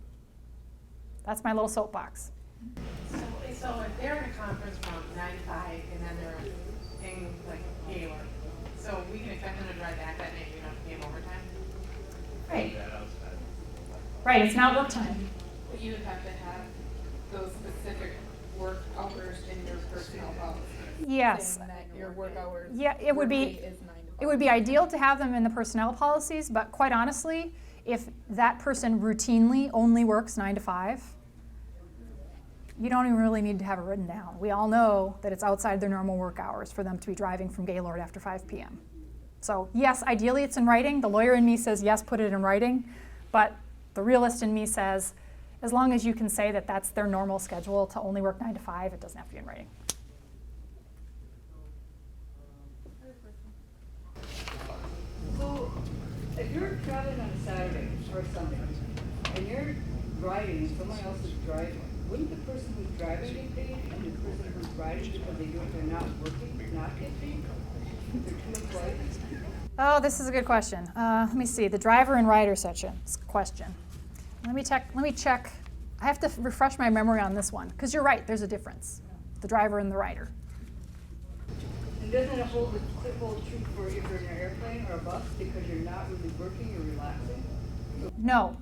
S1: That's my little soapbox.
S8: So if they're in a conference from 9 to 5 and then they're in Gaylord, so we can expect them to drive back that night, we don't have to pay them overtime?
S1: Right. Right, it's not work time.
S8: But you would have to have those specific work hours in your personnel policy.
S1: Yes.
S14: Saying that your work hours.
S1: Yeah, it would be.
S14: Is 9 to
S1: It would be ideal to have them in the personnel policies, but quite honestly, if that person routinely only works 9 to 5, you don't even really need to have it written down. We all know that it's outside their normal work hours for them to be driving from Gaylord after 5 p.m. So yes, ideally it's in writing. The lawyer in me says yes, put it in writing, but the realist in me says as long as you can say that that's their normal schedule to only work 9 to 5, it doesn't have to be in writing.
S14: So, if you're traveling on a Saturday or Sunday, and you're riding and someone else is driving, wouldn't the person who's driving get paid, and the person who's riding because they do it, they're not working, not get paid? They're two employees?
S1: Oh, this is a good question. Let me see, the driver and rider question. Let me check. I have to refresh my memory on this one, because you're right, there's a difference. The driver and the rider.
S14: And doesn't it hold true for if you're in an airplane or a bus because you're not really working, you're relaxing?
S1: No.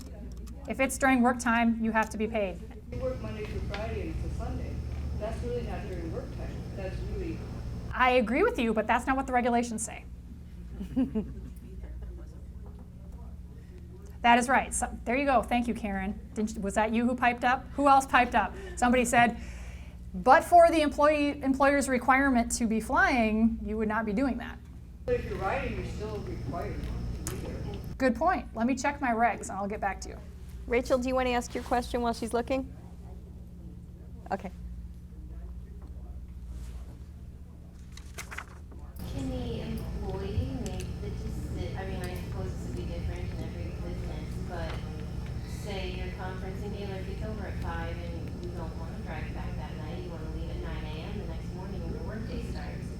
S1: If it's during work time, you have to be paid.
S14: You work Monday through Friday and it's a Sunday. That's really not during work time. That's really...
S1: I agree with you, but that's not what the regulations say. That is right. So, there you go. Thank you, Karen. Was that you who piped up? Who else piped up? Somebody said, but for the employer's requirement to be flying, you would not be doing that.
S14: But if you're riding, you're still required to be there.
S1: Good point. Let me check my regs and I'll get back to you.
S4: Rachel, do you want to ask your question while she's looking? Okay.
S13: Can the employee make the decision? I mean, I suppose this would be different in every business, but say your conference in Gaylord gets over at 5 and you don't want to drive back that night, you want to leave at 9 a.m. the next morning when your workday starts.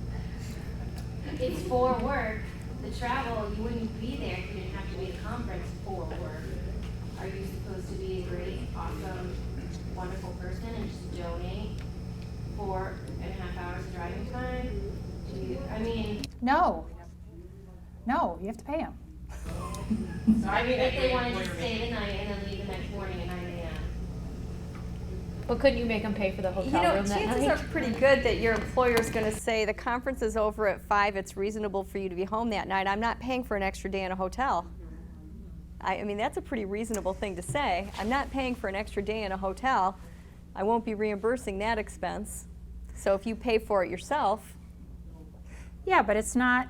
S13: It's for work. The travel, you wouldn't be there if you didn't have to be at the conference for work. Are you supposed to be a great, awesome, wonderful person and just donate 4.5 hours of driving time? I mean...
S1: No. No, you have to pay them.
S13: So I mean, if they wanted to stay the night and then leave the next morning at 9 a.m.
S7: Well, couldn't you make them pay for the hotel room that
S4: chances
S7: night?
S4: are pretty good that your employer's going to say the conference is over at 5, it's reasonable for you to be home that night. I'm not paying for an extra day in a hotel. I mean, that's a pretty reasonable thing to say. I'm not paying for an extra day in a hotel. I won't be reimbursing that expense. So if you pay for it yourself.
S1: Yeah, but it's not,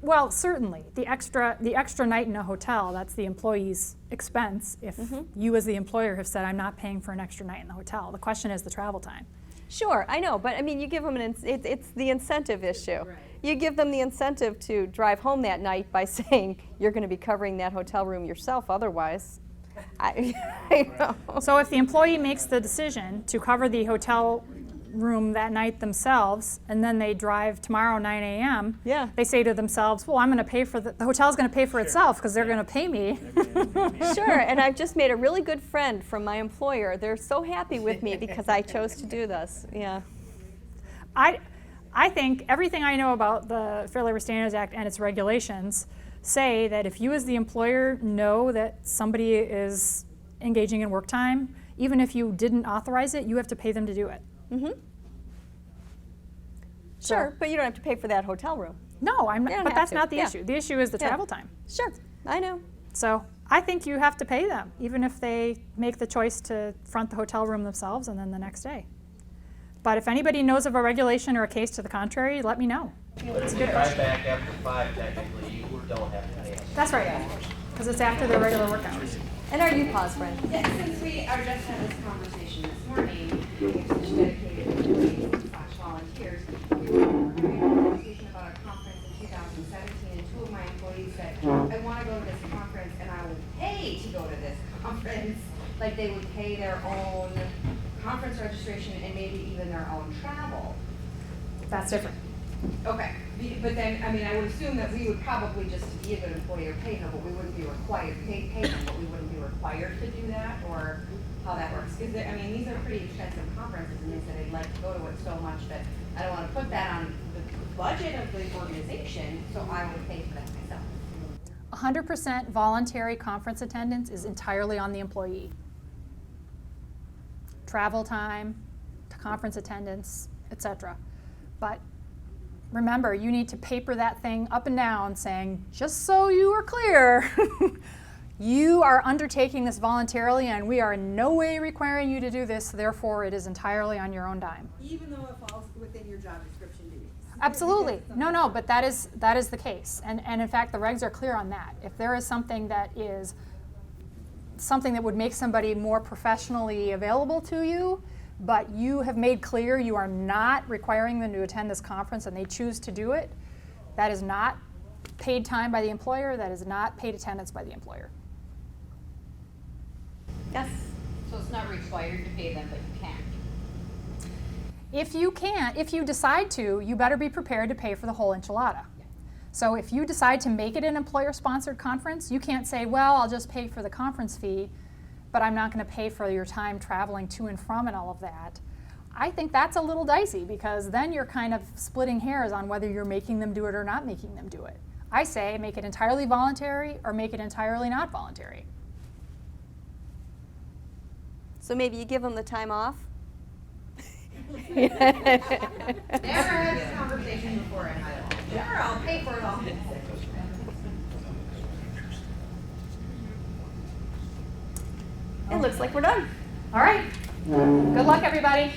S1: well, certainly, the extra night in a hotel, that's the employee's expense if you as the employer have said, I'm not paying for an extra night in the hotel. The question is the travel time.
S4: Sure, I know, but I mean, you give them it's the incentive issue. Right. You give them the incentive to drive home that night by saying you're going to be covering that hotel room yourself otherwise. I know.
S1: So if the employee makes the decision to cover the hotel room that night themselves, and then they drive tomorrow 9 a.m.,
S4: yeah.
S1: They say to themselves, well, I'm going to pay for the hotel's going to pay for itself because they're going to pay me.
S4: Sure, and I've just made a really good friend from my employer. They're so happy with me because I chose to do this. Yeah.
S1: I think everything I know about the Fair Labor Standards Act and its regulations say that if you as the employer know that somebody is engaging in work time, even if you didn't authorize it, you have to pay them to do it.
S4: Mm-hmm. Sure, but you don't have to pay for that hotel room.
S1: No, I'm not, but that's not the issue. The issue is the travel time.
S4: Sure, I know.
S1: So I think you have to pay them, even if they make the choice to front the hotel room themselves and then the next day. But if anybody knows of a regulation or a case to the contrary, let me know.
S2: But if you drive back after 5, technically, you don't have to pay.
S1: That's right, because it's after their regular work hours.
S4: And are you pause, friend?
S6: Yeah, since we are just had this conversation this morning, which is dedicated employees/volunteers, we were having a conversation about a conference in 2017, and 2 of my employees said, I want to go to this conference, and I would pay to go to this conference. Like they would pay their own conference registration and maybe even their own travel.
S1: That's different.
S6: Okay, but then, I mean, I would assume that we would probably just to be a good employer pay them, but we wouldn't be required, pay them, but we wouldn't be required to do that, or how that works. Because, I mean, these are pretty expensive conferences, and they said they'd like to go to it so much that I don't want to put that on the budget of the organization, so I would pay for that myself.
S1: 100% voluntary conference attendance is entirely on the employee. Travel time, conference attendance, etc. But remember, you need to paper that thing up and down saying, just so you are clear, you are undertaking this voluntarily and we are in no way requiring you to do this, therefore it is entirely on your own dime.
S15: Even though it falls within your job description duties.
S1: Absolutely. No, but that is the case. And in fact, the regs are clear on that. If there is something that would make somebody more professionally available to you, but you have made clear you are not requiring them to attend this conference and they choose to do it, that is not paid time by the employer, that is not paid attendance by the employer.
S4: Yes?
S16: So it's not required to pay them, but you can.
S1: If you decide to, you better be prepared to pay for the whole enchilada. So if you decide to make it an employer-sponsored conference, you can't say, well, I'll just pay for the conference fee, but I'm not going to pay for your time traveling to and from and all of that. I think that's a little dicey because then you're kind of splitting hairs on whether you're making them do it or not making them do it. I say make it entirely voluntary or make it entirely not voluntary.
S4: So maybe you give them the time off?
S6: Never had this conversation before in my life. Sure, I'll pay for it all.
S4: It looks like we're done.
S1: All right. Good luck, everybody.